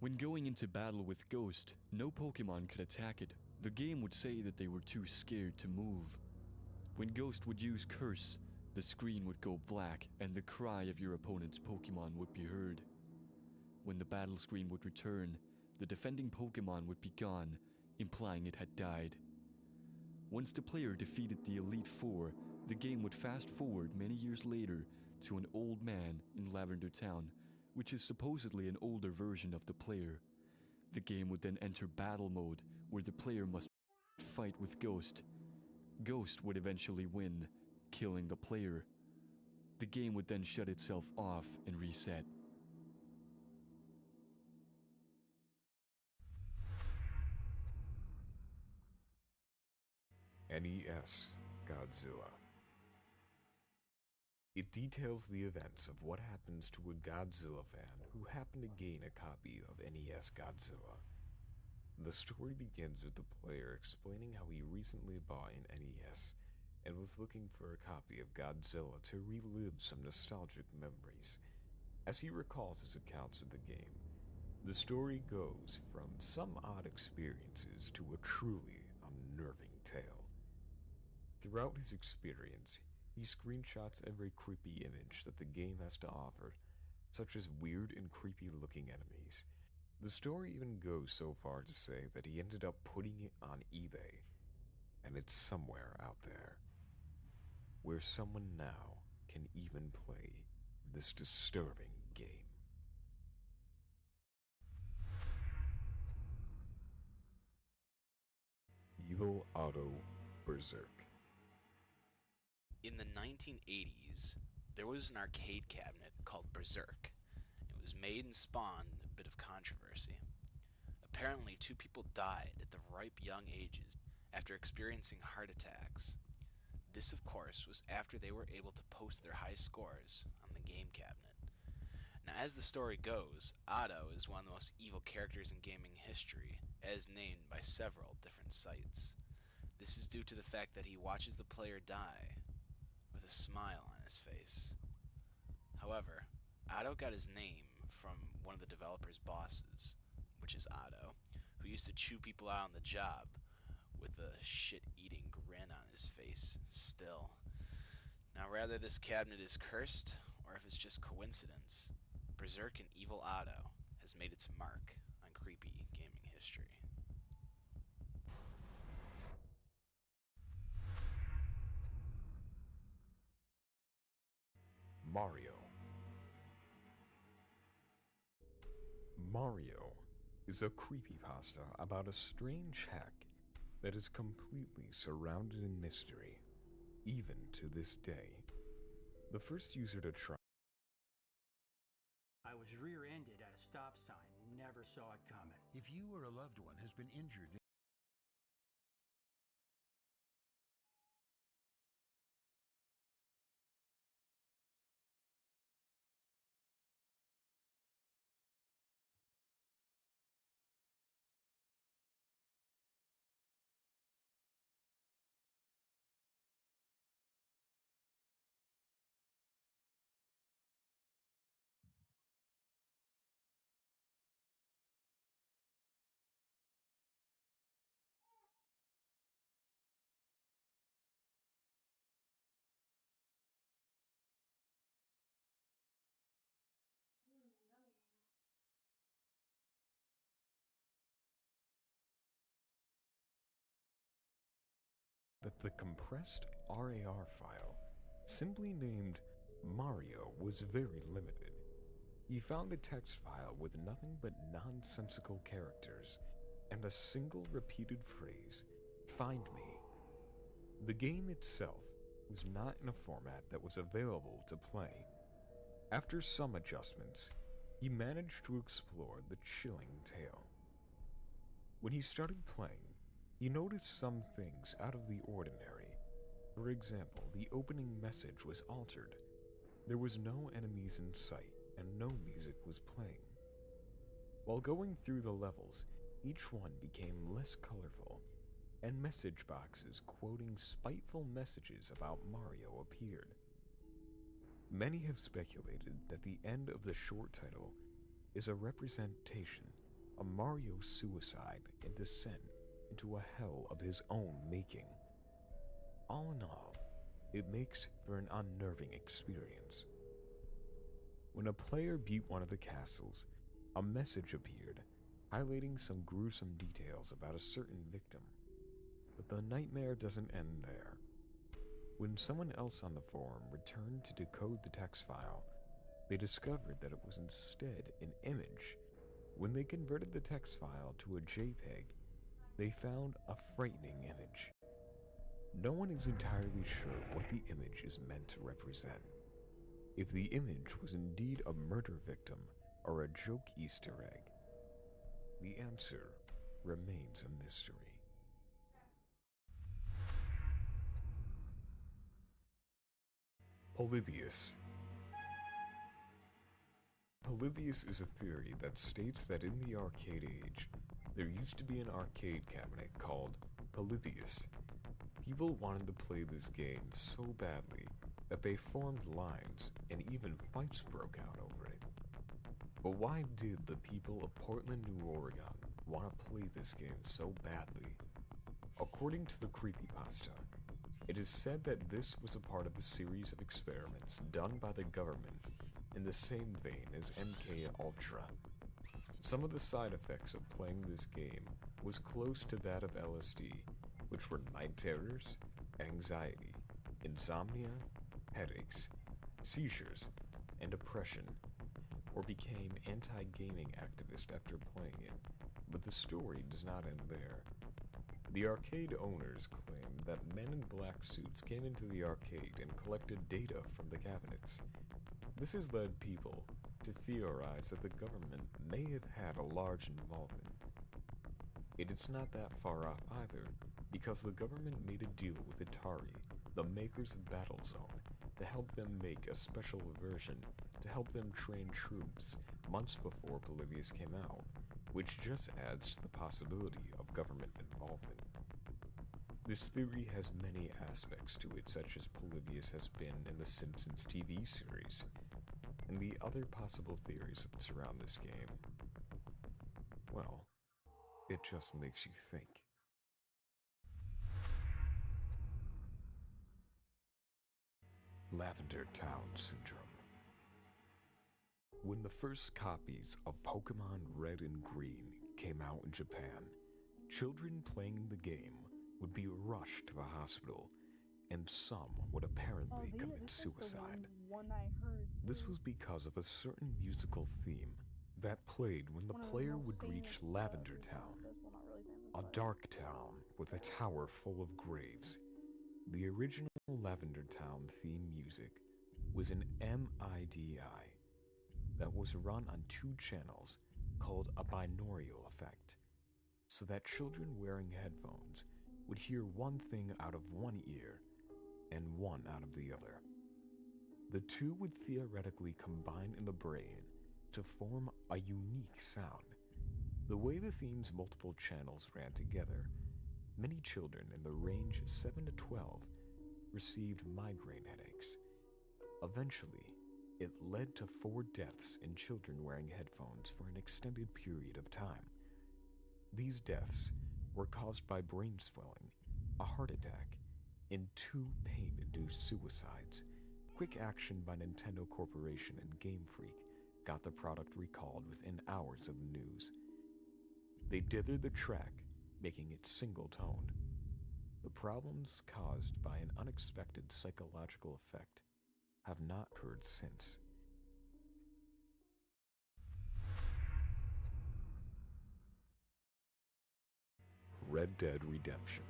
Speaker 7: When going into battle with Ghost, no Pokemon could attack it. The game would say that they were too scared to move. When Ghost would use Curse, the screen would go black and the cry of your opponent's Pokemon would be heard. When the battle screen would return, the defending Pokemon would be gone, implying it had died. Once the player defeated the Elite Four, the game would fast forward many years later to an old man in Lavender Town, which is supposedly an older version of the player. The game would then enter battle mode, where the player must fight with Ghost. Ghost would eventually win, killing the player. The game would then shut itself off and reset.
Speaker 5: NES Godzilla. It details the events of what happens to a Godzilla fan who happened to gain a copy of NES Godzilla. The story begins with the player explaining how he recently bought an NES and was looking for a copy of Godzilla to relive some nostalgic memories. As he recalls his accounts of the game, the story goes from some odd experiences to a truly unnerving tale. Throughout his experience, he screenshots every creepy image that the game has to offer, such as weird and creepy looking enemies. The story even goes so far to say that he ended up putting it on eBay, and it's somewhere out there, where someone now can even play this disturbing game. Evil Auto Berserk.
Speaker 6: In the 1980s, there was an arcade cabinet called Berserk. It was made and spawned a bit of controversy. Apparently, 2 people died at the ripe young ages after experiencing heart attacks. This, of course, was after they were able to post their high scores on the game cabinet. Now, as the story goes, Otto is one of the most evil characters in gaming history, as named by several different sites. This is due to the fact that he watches the player die with a smile on his face. However, Otto got his name from one of the developer's bosses, which is Otto, who used to chew people out on the job with a shit-eating grin on his face still. Now, whether this cabinet is cursed or if it's just coincidence, Berserk and Evil Otto has made its mark on creepy gaming history.
Speaker 5: Mario. Mario is a creepypasta about a strange hack that is completely surrounded in mystery, even to this day. The first user to try.
Speaker 9: I was rear-ended at a stop sign, never saw it coming.
Speaker 8: If you or a loved one has been injured
Speaker 5: The compressed RAR file, simply named Mario, was very limited. He found a text file with nothing but nonsensical characters and a single repeated phrase, "Find me." The game itself was not in a format that was available to play. After some adjustments, he managed to explore the chilling tale. When he started playing, he noticed some things out of the ordinary. For example, the opening message was altered. There was no enemies in sight, and no music was playing. While going through the levels, each one became less colorful, and message boxes quoting spiteful messages about Mario appeared. Many have speculated that the end of the short title is a representation of Mario's suicide and descent into a hell of his own making. All in all, it makes for an unnerving experience. When a player beat one of the castles, a message appeared highlighting some gruesome details about a certain victim. But the nightmare doesn't end there. When someone else on the forum returned to decode the text file, they discovered that it was instead an image. When they converted the text file to a JPEG, they found a frightening image. No one is entirely sure what the image is meant to represent. If the image was indeed a murder victim or a joke Easter egg, the answer remains a mystery. Polybius. Polybius is a theory that states that in the arcade age, there used to be an arcade cabinet called Polybius. People wanted to play this game so badly that they formed lines and even fights broke out over it. But why did the people of Portland, New Oregon want to play this game so badly? According to the creepypasta, it is said that this was a part of a series of experiments done by the government in the same vein as MK Ultra. Some of the side effects of playing this game was close to that of LSD, which were night terrors, anxiety, insomnia, headaches, seizures, and depression, or became anti-gaming activist after playing it. But the story does not end there. The arcade owners claim that men in black suits came into the arcade and collected data from the cabinets. This has led people to theorize that the government may have had a large involvement. It is not that far off either, because the government made a deal with Atari, the makers of Battlezone, to help them make a special version to help them train troops months before Polybius came out, which just adds to the possibility of government involvement. This theory has many aspects to it, such as Polybius has been in the Simpsons TV series, and the other possible theories that surround this game. Well, it just makes you think. Lavender Town Syndrome. When the first copies of Pokemon Red and Green came out in Japan, children playing the game would be rushed to the hospital, and some would apparently commit suicide. This was because of a certain musical theme that played when the player would reach Lavender Town, a dark town with a tower full of graves. The original Lavender Town theme music was an MIDI that was run on 2 channels called a binaural effect, so that children wearing headphones would hear one thing out of one ear and one out of the other. The two would theoretically combine in the brain to form a unique sound. The way the theme's multiple channels ran together, many children in the range 7 to 12 received migraine headaches. Eventually, it led to 4 deaths in children wearing headphones for an extended period of time. These deaths were caused by brain swelling, a heart attack, and 2 pain-induced suicides. Quick action by Nintendo Corporation and Game Freak got the product recalled within hours of the news. They dithered the track, making it single-toned. The problems caused by an unexpected psychological effect have not occurred since. Red Dead Redemption.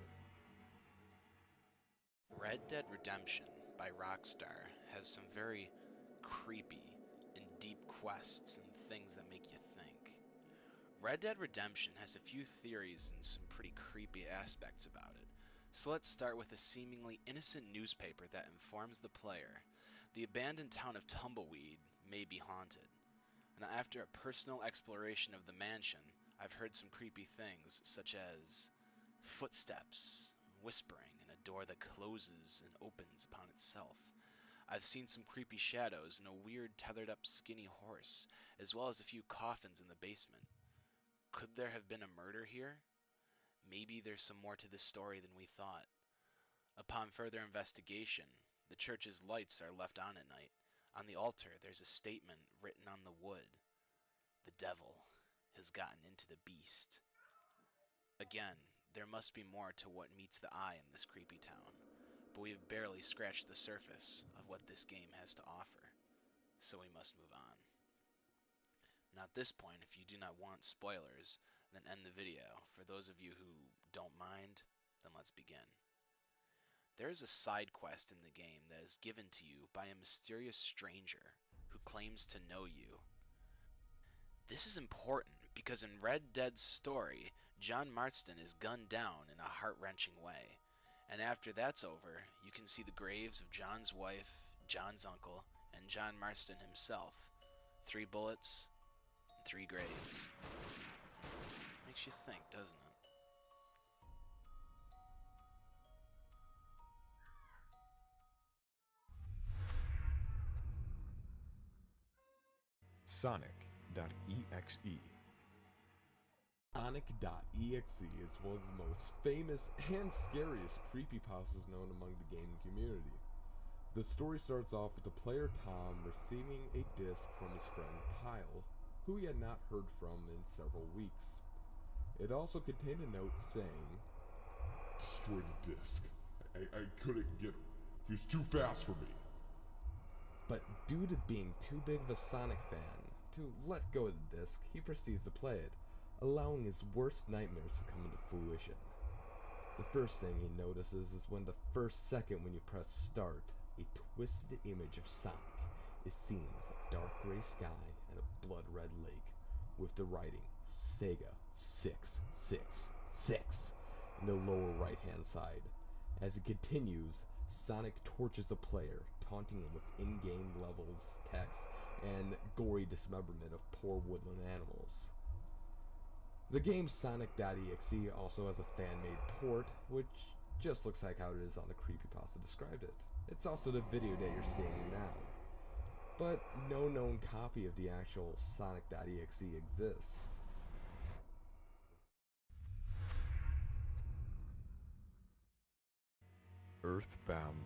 Speaker 6: Red Dead Redemption by Rockstar has some very creepy and deep quests and things that make you think. Red Dead Redemption has a few theories and some pretty creepy aspects about it. So let's start with a seemingly innocent newspaper that informs the player the abandoned town of Tumbleweed may be haunted. Now, after a personal exploration of the mansion, I've heard some creepy things, such as footsteps, whispering, and a door that closes and opens upon itself. I've seen some creepy shadows and a weird tethered up skinny horse, as well as a few coffins in the basement. Could there have been a murder here? Maybe there's some more to this story than we thought. Upon further investigation, the church's lights are left on at night. On the altar, there's a statement written on the wood. The devil has gotten into the beast. Again, there must be more to what meets the eye in this creepy town, but we have barely scratched the surface of what this game has to offer, so we must move on. Now at this point, if you do not want spoilers, then end the video. For those of you who don't mind, then let's begin. There is a side quest in the game that is given to you by a mysterious stranger who claims to know you. This is important because in Red Dead's story, John Marston is gunned down in a heart-wrenching way. And after that's over, you can see the graves of John's wife, John's uncle, and John Marston himself. 3 bullets, and 3 graves. Makes you think, doesn't it?
Speaker 5: Sonic.exe.
Speaker 10: Sonic.exe is one of the most famous and scariest creepypastas known among the gaming community. The story starts off with the player Tom receiving a disc from his friend Kyle, who he had not heard from in several weeks. It also contained a note saying,
Speaker 11: "Destroy the disc. I couldn't get him. He was too fast for me."
Speaker 10: But due to being too big of a Sonic fan to let go of the disc, he proceeds to play it, allowing his worst nightmares to come into fruition. The first thing he notices is when the first second when you press start, a twisted image of Sonic is seen with a dark gray sky and a blood red lake, with the writing Sega 666 in the lower right hand side. As it continues, Sonic tortures the player, taunting him with in-game levels, text, and gory dismemberment of poor woodland animals. The game Sonic.exe also has a fan-made port, which just looks like how it is on the creepypasta described it. It's also the video that you're seeing now. But no known copy of the actual Sonic.exe exists.
Speaker 5: Earthbound.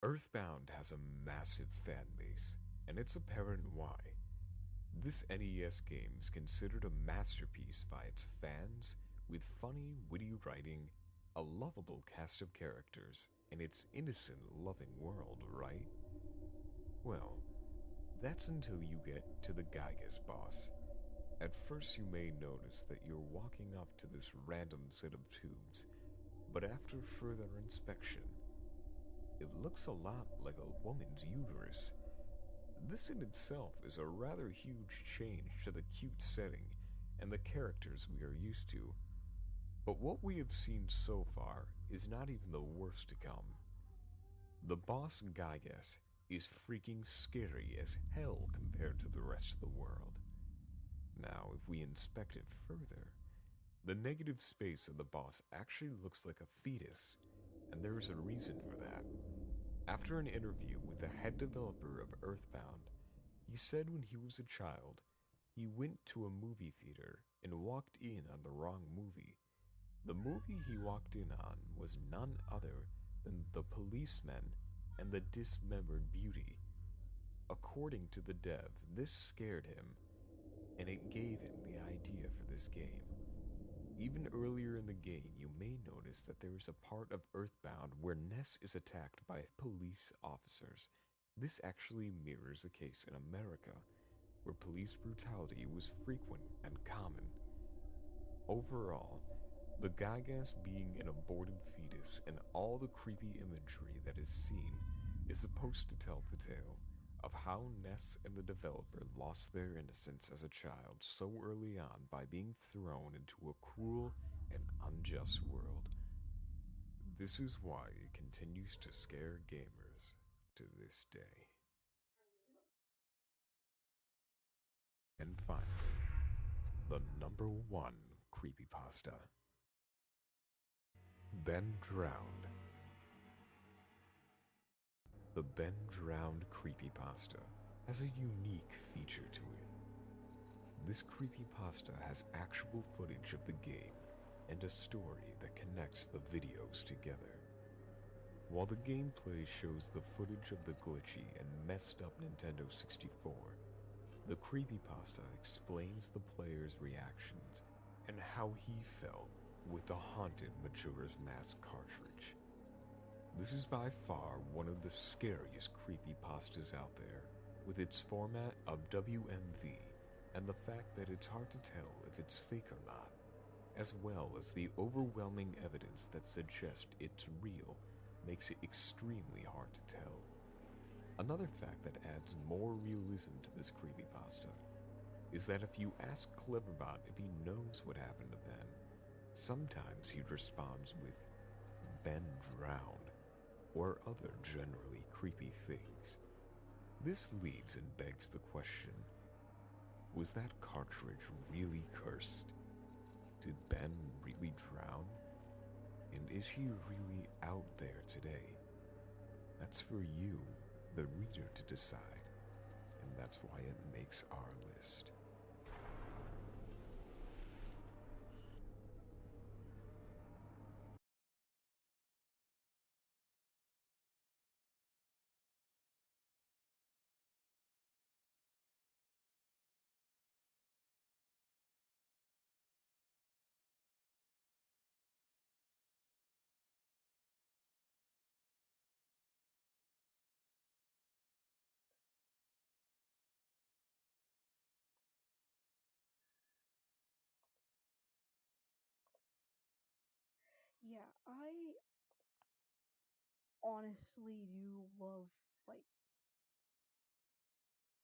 Speaker 5: Earthbound has a massive fan base, and it's apparent why. This NES game is considered a masterpiece by its fans, with funny, witty writing, a lovable cast of characters, and its innocent, loving world, right? Well, that's until you get to the Gygas boss. At first you may notice that you're walking up to this random set of tubes, but after further inspection, it looks a lot like a woman's uterus. This in itself is a rather huge change to the cute setting and the characters we are used to. But what we have seen so far is not even the worst to come. The boss Gygas is freaking scary as hell compared to the rest of the world. Now, if we inspect it further, the negative space of the boss actually looks like a fetus, and there is a reason for that. After an interview with the head developer of Earthbound, he said when he was a child, he went to a movie theater and walked in on the wrong movie. The movie he walked in on was none other than The Policeman and the Dismembered Beauty. According to the dev, this scared him, and it gave him the idea for this game. Even earlier in the game, you may notice that there is a part of Earthbound where Ness is attacked by police officers. This actually mirrors a case in America, where police brutality was frequent and common. Overall, the Gygas being an aborted fetus and all the creepy imagery that is seen is supposed to tell the tale of how Ness and the developer lost their innocence as a child so early on by being thrown into a cruel and unjust world. This is why it continues to scare gamers to this day. And finally, the #1 creepypasta. Ben Drowned. The Ben Drowned creepypasta has a unique feature to it. This creepypasta has actual footage of the game and a story that connects the videos together. While the gameplay shows the footage of the glitchy and messed up Nintendo 64, the creepypasta explains the player's reactions and how he felt with the haunted Majora's Mask cartridge. This is by far one of the scariest creepypastas out there, with its format of WMV and the fact that it's hard to tell if it's fake or not, as well as the overwhelming evidence that suggests it's real makes it extremely hard to tell. Another fact that adds more realism to this creepypasta is that if you ask Cleverbot if he knows what happened to Ben, sometimes he responds with "Ben drowned," or other generally creepy things. This leads and begs the question, was that cartridge really cursed? Did Ben really drown? And is he really out there today? That's for you, the reader, to decide, and that's why it makes our list.
Speaker 1: Yeah, I honestly do love, like,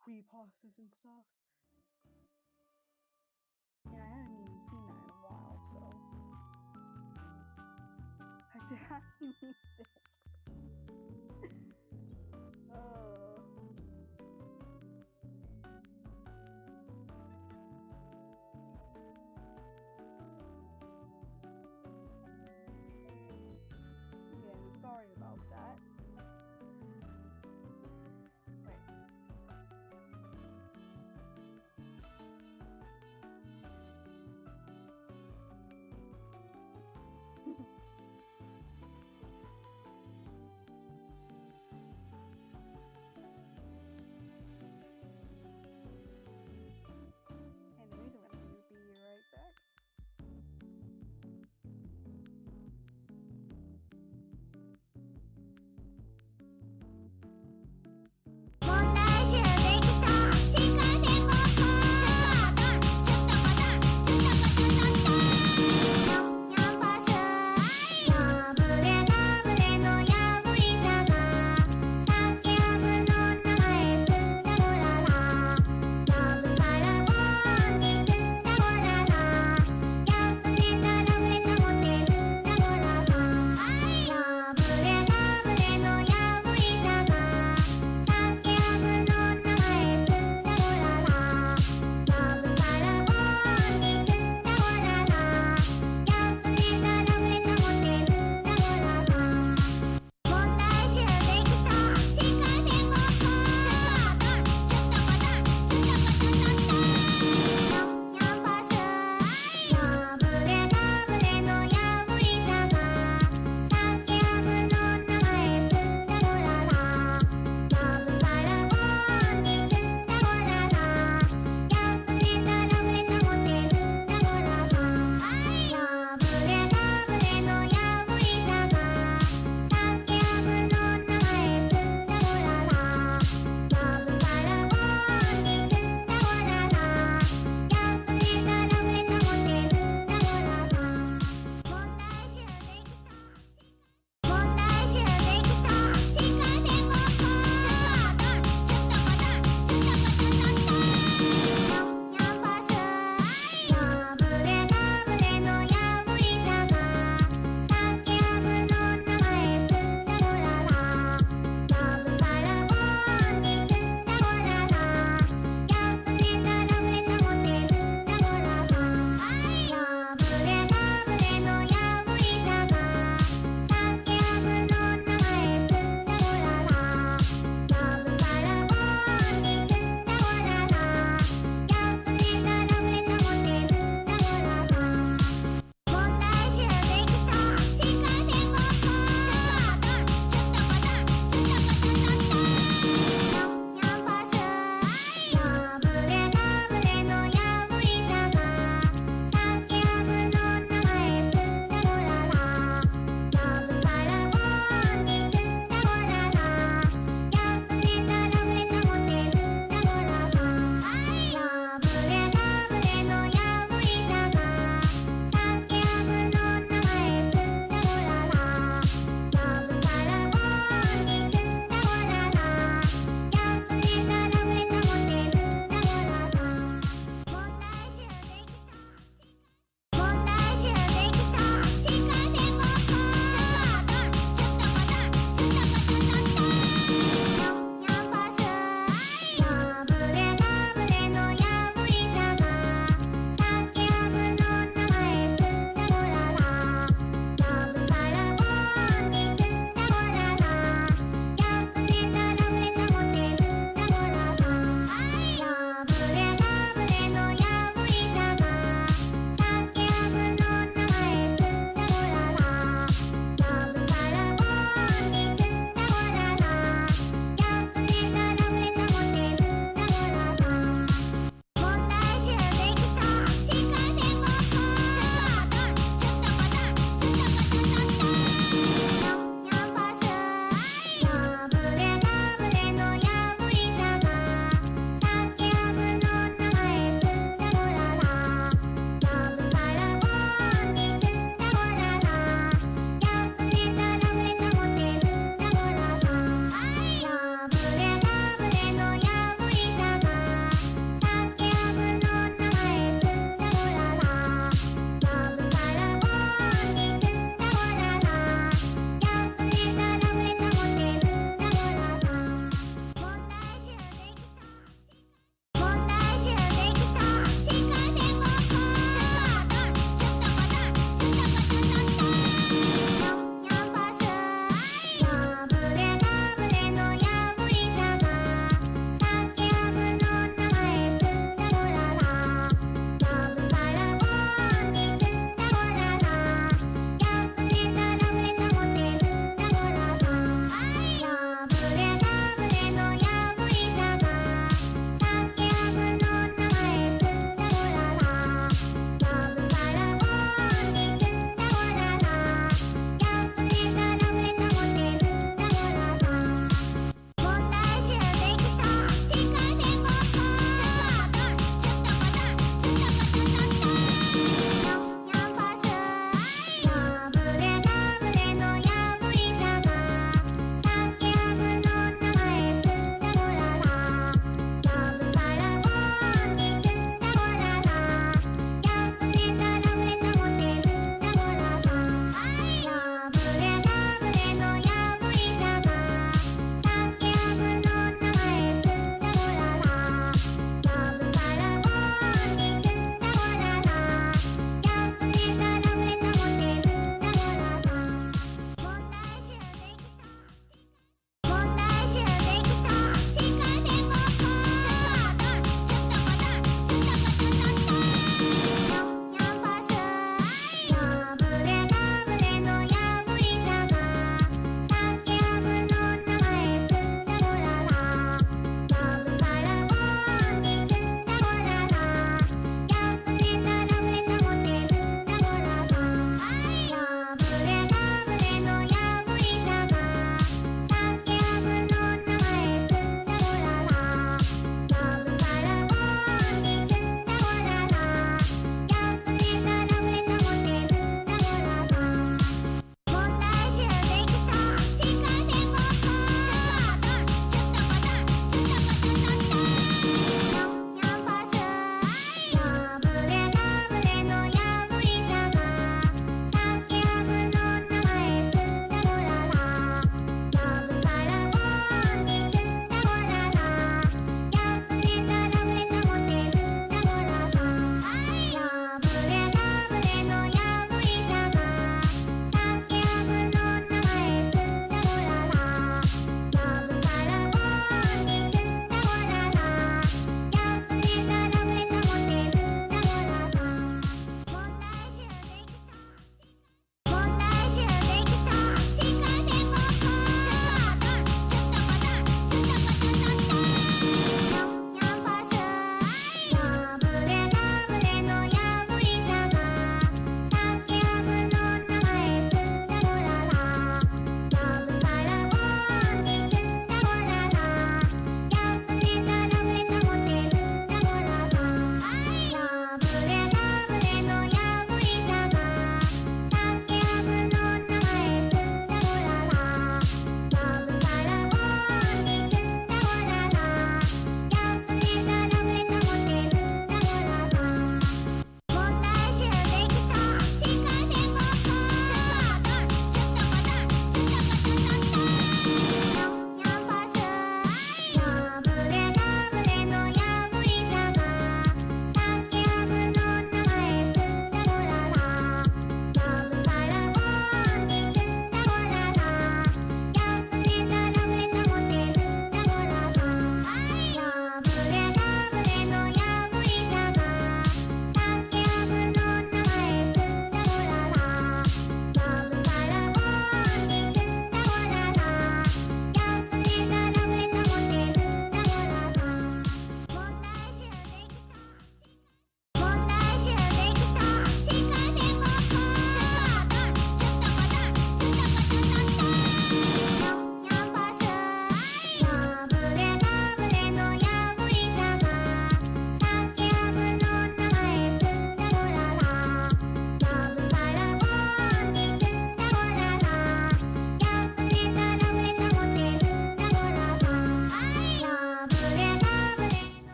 Speaker 1: creepypastas and stuff. And I haven't even seen that in a while, so. Like the happy music. Yeah, sorry about that. Wait.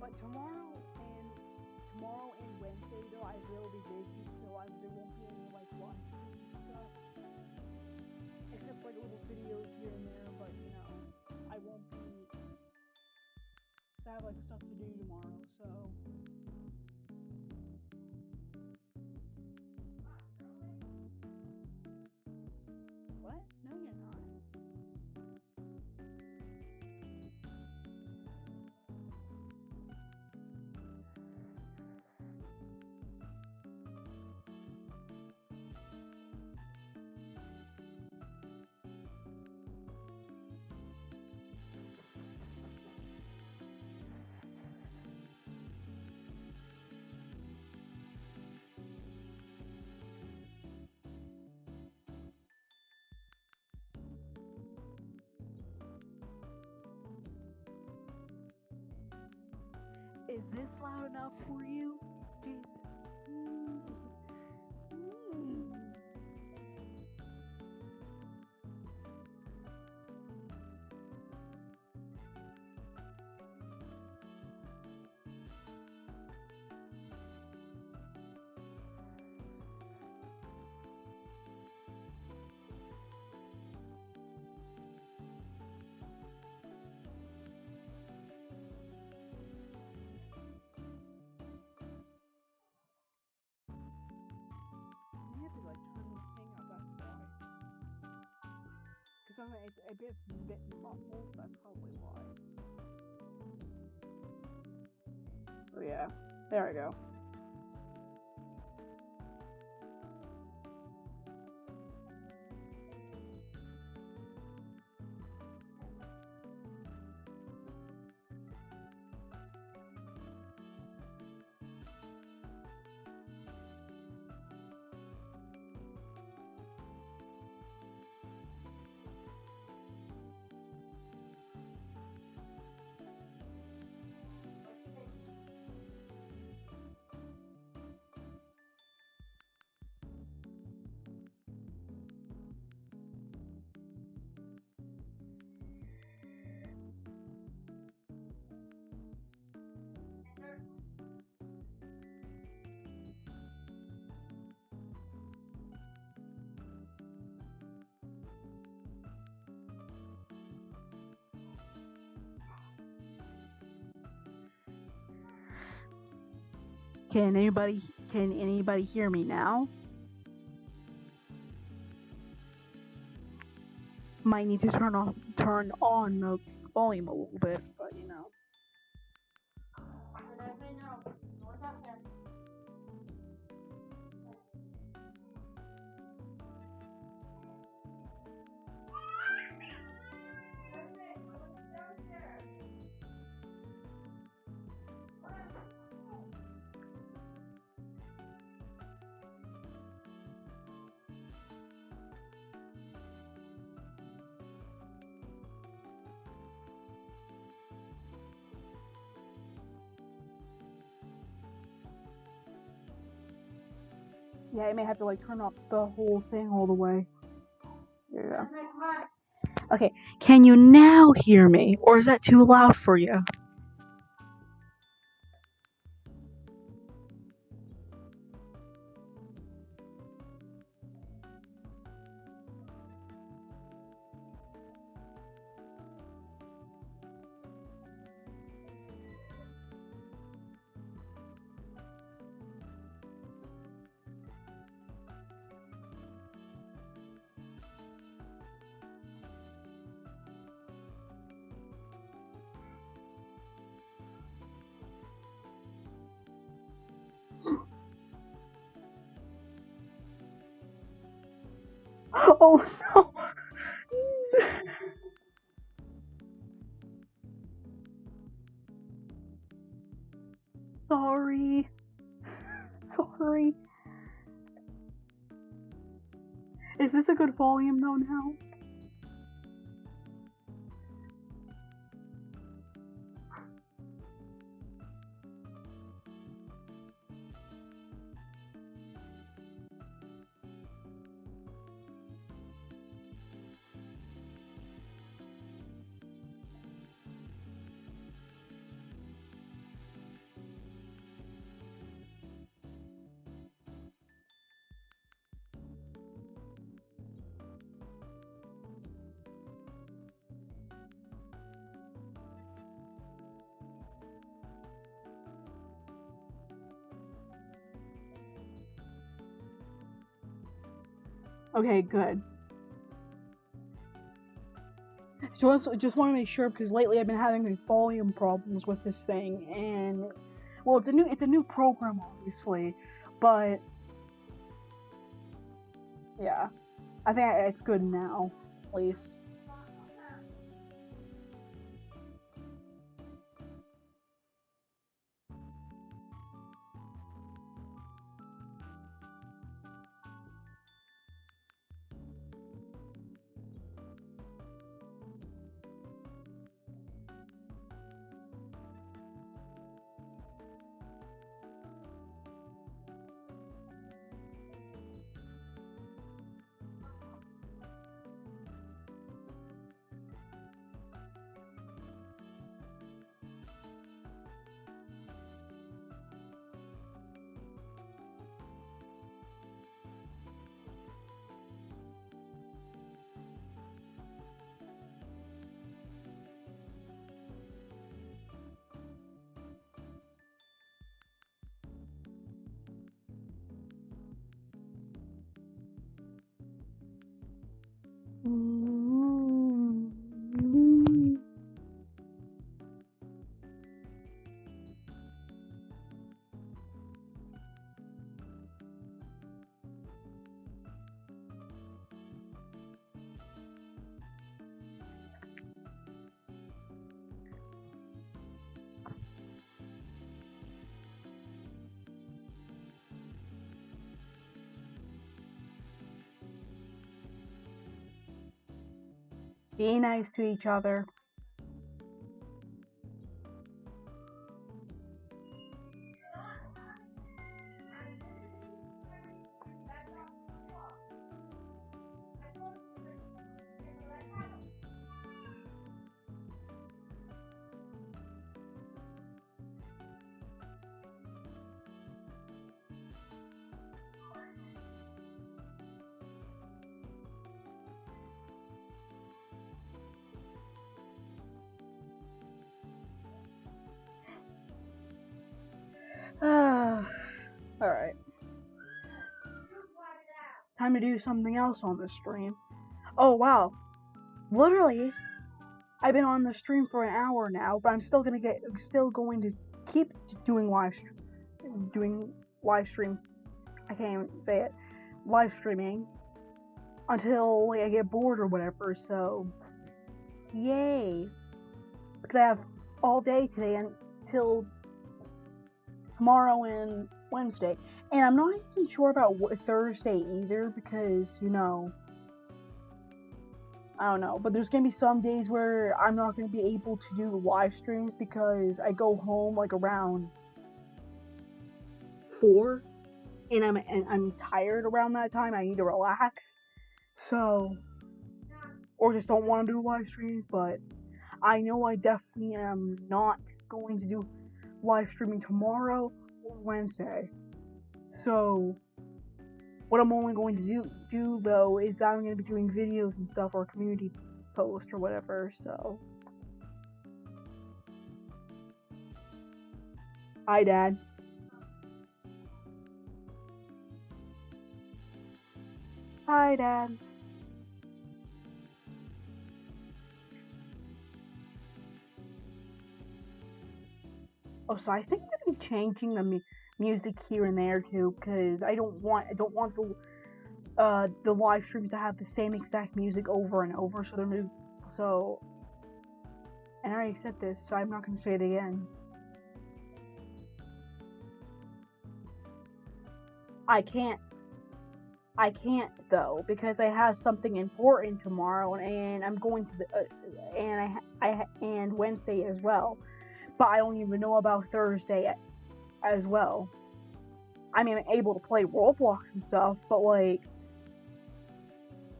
Speaker 1: But tomorrow and Wednesday though I will be busy, so there won't be any like live streams and stuff. Except like little videos here and there, but you know, I won't be. I have like stuff to do tomorrow, so. What? No, you're not. Is this loud enough for you? Jesus. You have to like turn the thing up, that's why. Because it's a bit muffled, that's probably why. Oh yeah, there we go. Can anybody hear me now? Might need to turn on the volume a little bit, but you know. Yeah, I may have to like turn up the whole thing all the way. There you go. Okay, can you now hear me? Or is that too loud for you? Oh no! Sorry. Sorry. Is this a good volume though now? Okay, good. Just want to make sure because lately I've been having volume problems with this thing, and well, it's a new program obviously, but yeah, I think it's good now, at least. Be nice to each other. Alright. Time to do something else on the stream. Oh wow. Literally, I've been on the stream for an hour now, but I'm still going to keep doing live stream. I can't even say it. Live streaming until like, I get bored or whatever. So, yay! Because I have all day today until tomorrow and Wednesday, and I'm not even sure about Thursday either because I don't know, but there's gonna be some days where I'm not gonna be able to do live streams because I go home like around 4, and I'm tired around that time. I need to relax, so or just don't want to do live streams. But I know I definitely am not going to do live streaming tomorrow or Wednesday. So what I'm only going to do though is that I'm going to be doing videos and stuff or community post or whatever. So hi Dad. Hi Dad. Oh, so I think I'm going to be changing the music here and there too, because I don't want the live streams to have the same exact music over and over. So and I already said this, so I'm not going to say it again. I can't though because I have something important tomorrow, and I'm going to and Wednesday as well. But I don't even know about Thursday as well. I mean, I'm able to play Roblox and stuff, but like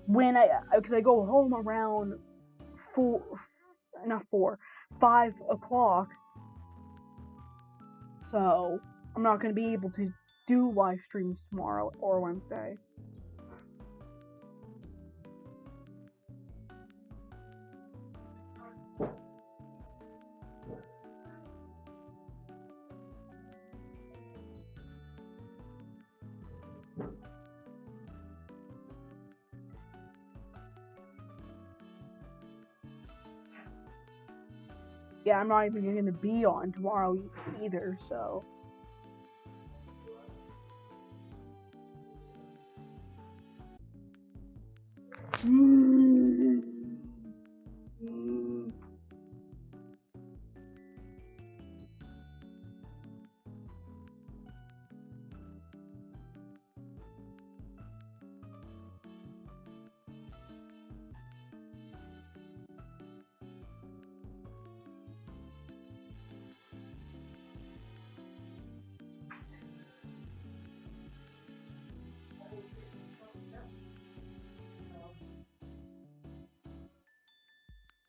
Speaker 1: because I go home around 5 o'clock, so I'm not going to be able to do live streams tomorrow or Wednesday. yeah, I'm not even gonna be on tomorrow either, so.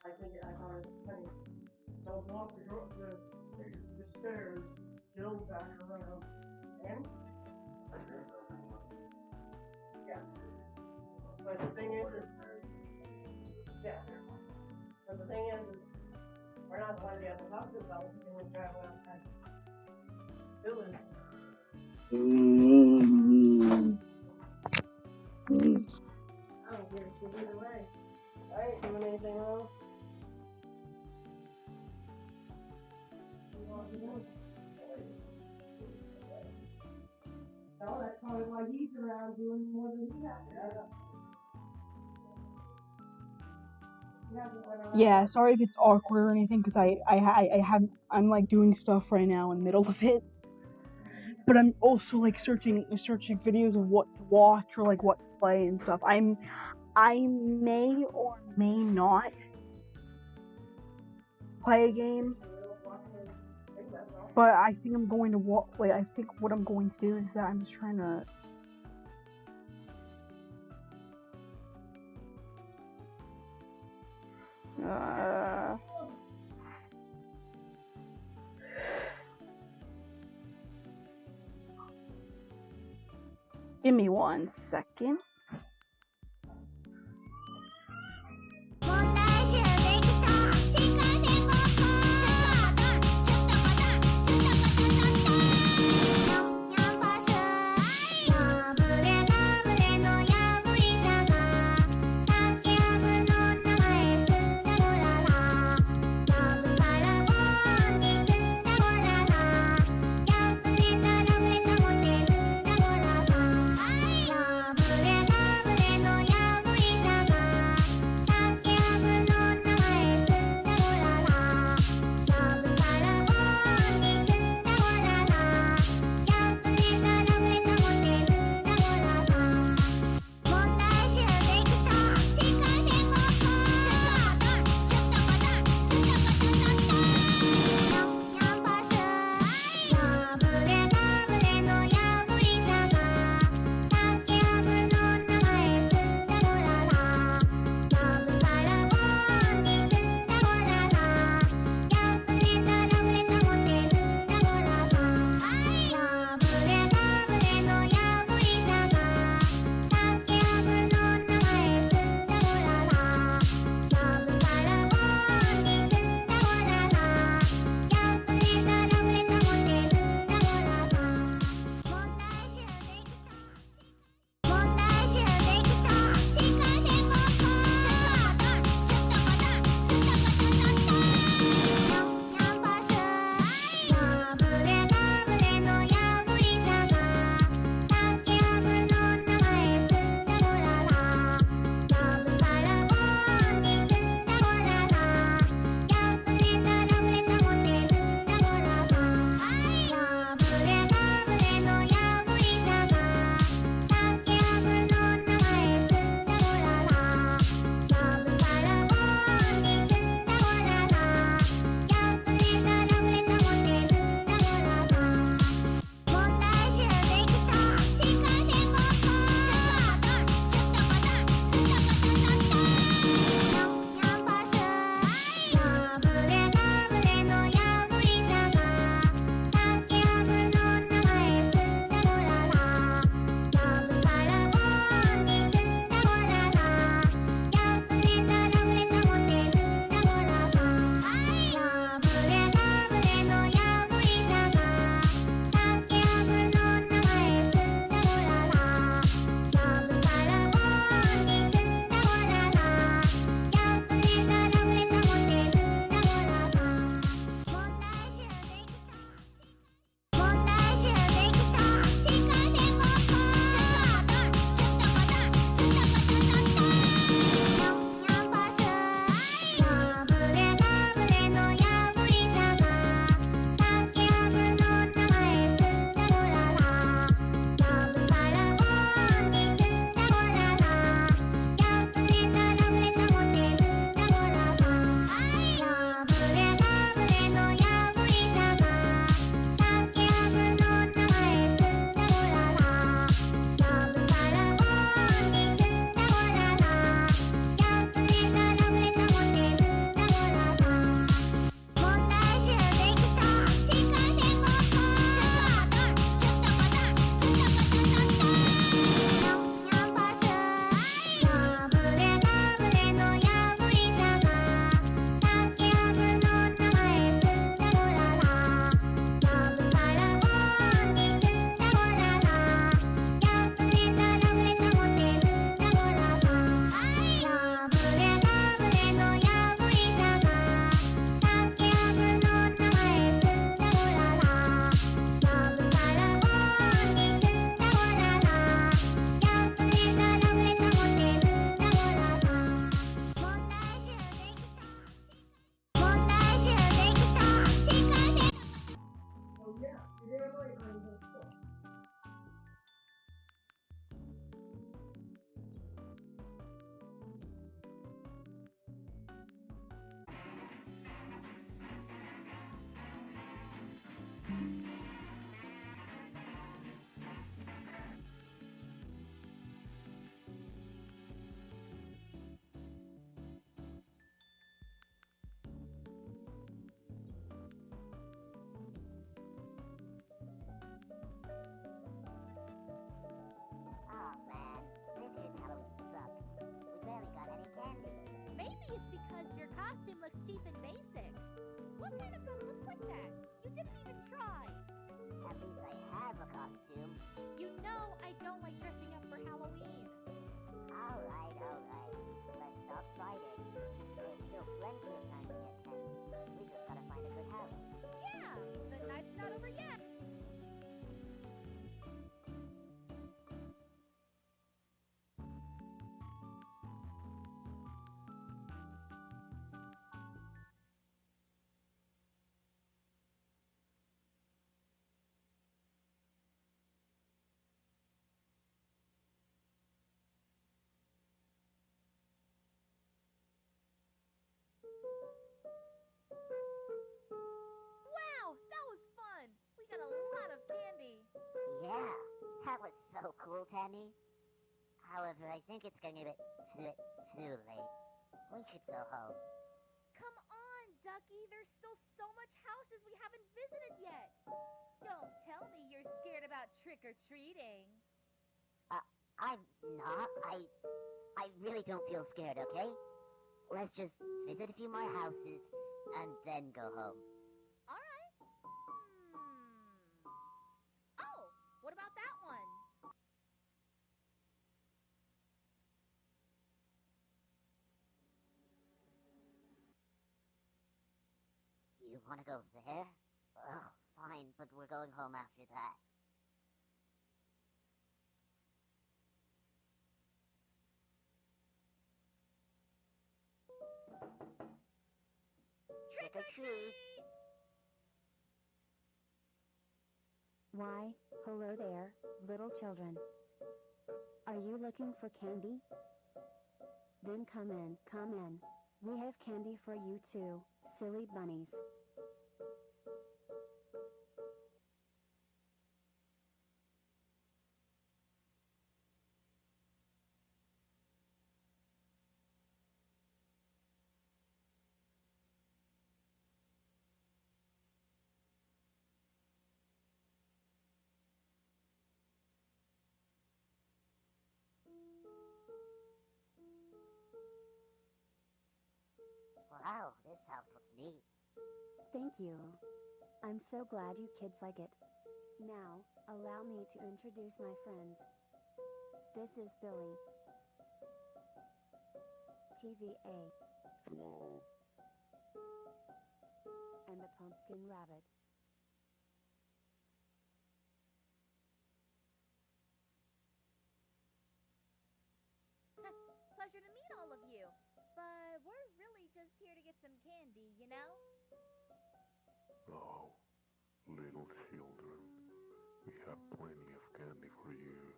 Speaker 3: I think I thought it was funny. So walk the stairs, Jill back around, and yeah. But the thing is, yeah. But the thing is, we're not going to get the house developed and we drive outside the building. I don't give a shit either way. I ain't doing anything wrong. No, that's probably why he's around doing more than he has to.
Speaker 1: Yeah, sorry if it's awkward or anything, because I'm like doing stuff right now in the middle of it. But I'm also like searching videos of what to watch or like what to play and stuff. I may or may not play a game, but I think I'm going to I think what I'm going to do is that I'm just trying to. Give me 1 second.
Speaker 12: got a lot of candy.
Speaker 13: Yeah, that was so cool, Tammy. However, I think it's getting a bit too late. We should go home.
Speaker 12: Come on, Ducky. There's still so much houses we haven't visited yet. Don't tell me you're scared about trick-or-treating.
Speaker 13: I'm not. I really don't feel scared, okay? Let's just visit a few more houses and then go home.
Speaker 12: All right. Oh, what about that one?
Speaker 13: You want to go there? Oh, fine, but we're going home after that.
Speaker 12: Trick or treat!
Speaker 14: Why, hello there, little children. Are you looking for candy? Then come in, come in. We have candy for you too, silly bunnies.
Speaker 13: Wow, this house looks neat.
Speaker 14: Thank you. I'm so glad you kids like it. Now, allow me to introduce my friends. This is Billy. TVA.
Speaker 11: Hello.
Speaker 14: And the pumpkin rabbit.
Speaker 12: Pleasure to meet all of you. But we're really just here to get some candy, you know?
Speaker 11: Oh, little children, we have plenty of candy for you.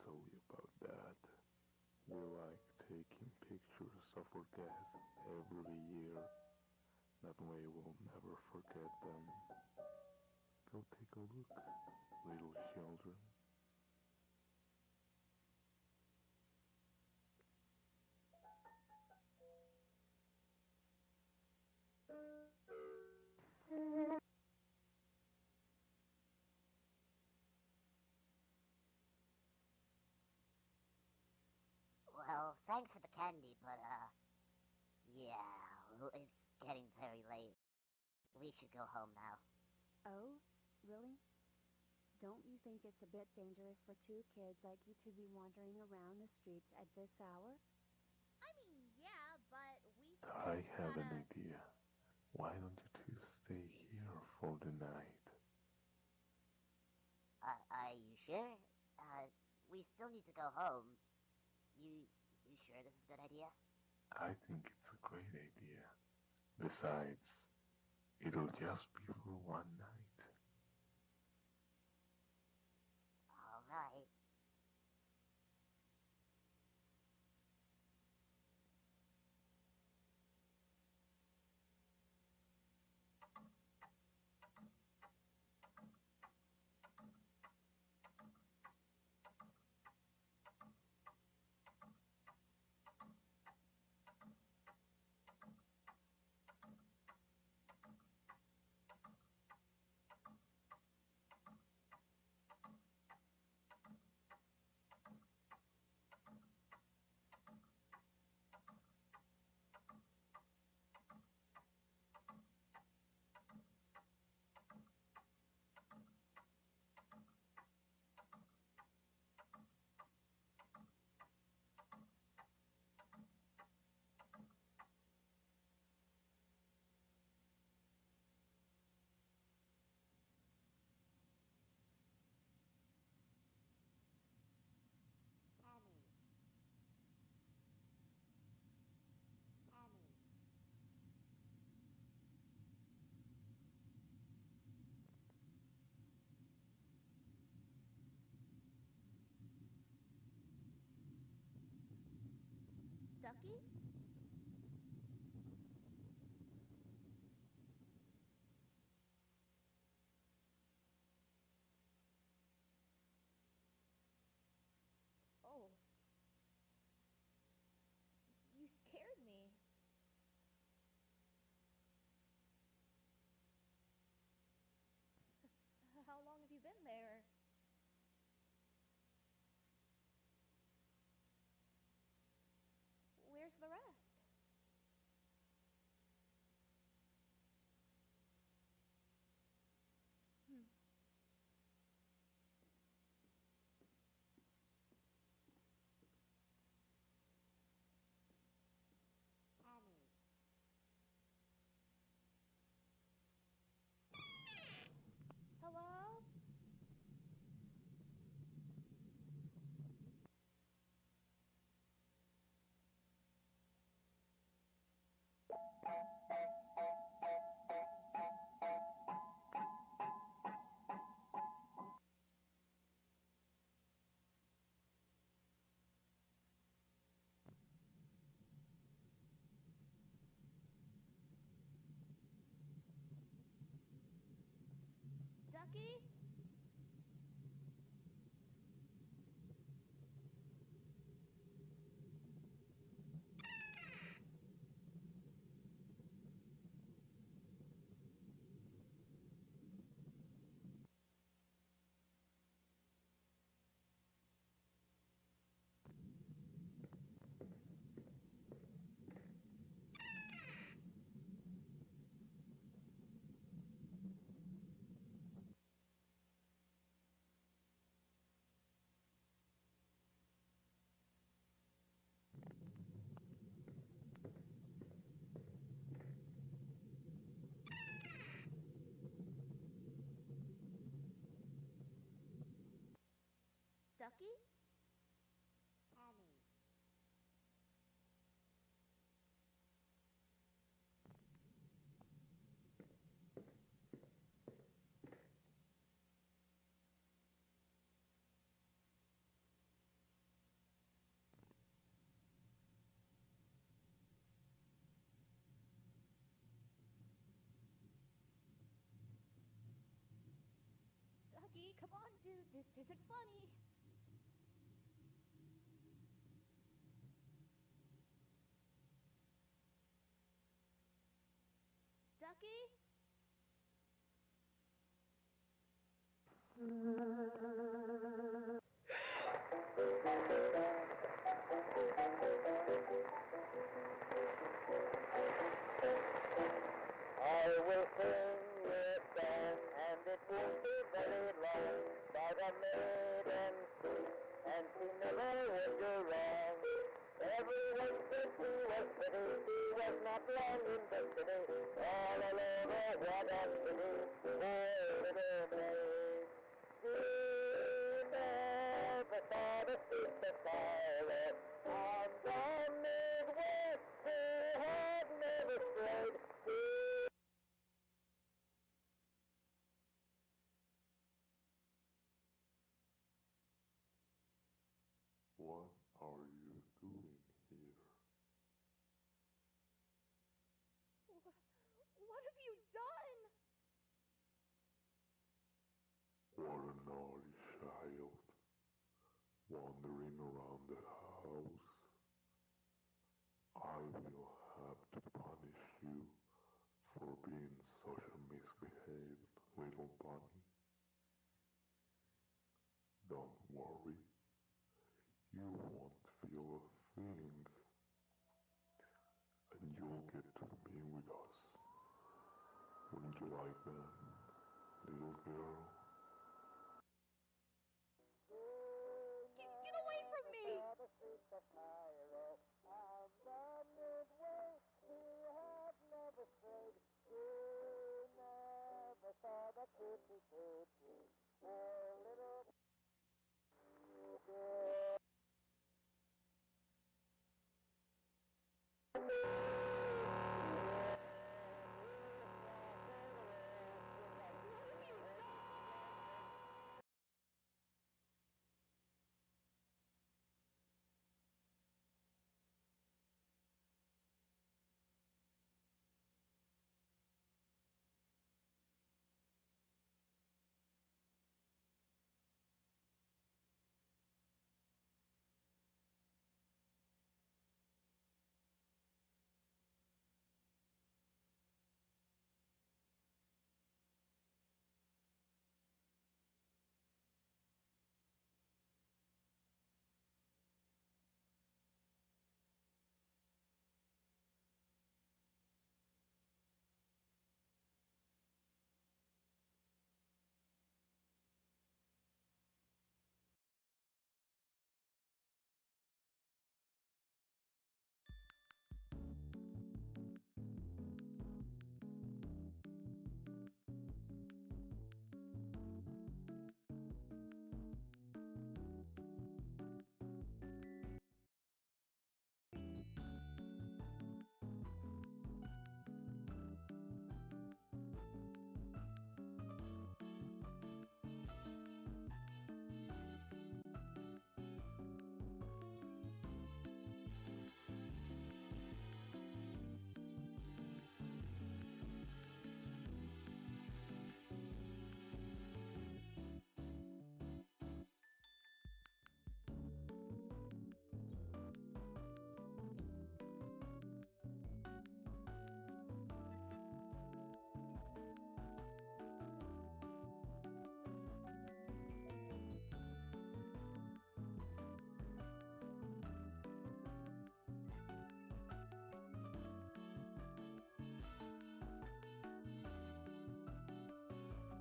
Speaker 11: Sorry about that. We like taking pictures of our guests every year. That way we'll never forget them. Go take a look, little children.
Speaker 13: Well, thanks for the candy, but, yeah, it's getting very late. We should go home now.
Speaker 14: Oh, really? Don't you think it's a bit dangerous for two kids like you to be wandering around the streets at this hour?
Speaker 12: I mean, yeah, but we still
Speaker 11: I have
Speaker 12: gotta...
Speaker 11: an idea. Why don't you two stay here for the night?
Speaker 13: Are you sure? We still need to go home. You sure this is a good idea?
Speaker 11: I think it's a great idea. Besides, it'll just be for one night.
Speaker 13: All right.
Speaker 12: Ducky? Oh. You scared me. How long have you been there? Where's the rest? Hmm.
Speaker 13: Annie.
Speaker 12: Hello? Ducky? Ducky?
Speaker 13: Annie.
Speaker 12: Ducky, come on, dude. This isn't funny. Ducky?
Speaker 3: I will sing you a song, and it won't be very long, about a maiden sweet, and she never would do wrong. Everyone said she was pretty, she was not long in the city, all alone, oh what a pity, poor little maid. She never thought of seek the pilot, on the Midwest she had never strayed.
Speaker 11: What are you doing here?
Speaker 12: What have you done?
Speaker 11: What a naughty child, wandering around the house. I will have to punish you for being such a misbehaved little bunny. Don't worry, you won't feel a thing, and you'll get to be with us. Wouldn't you like that, little girl?
Speaker 12: Get away from me!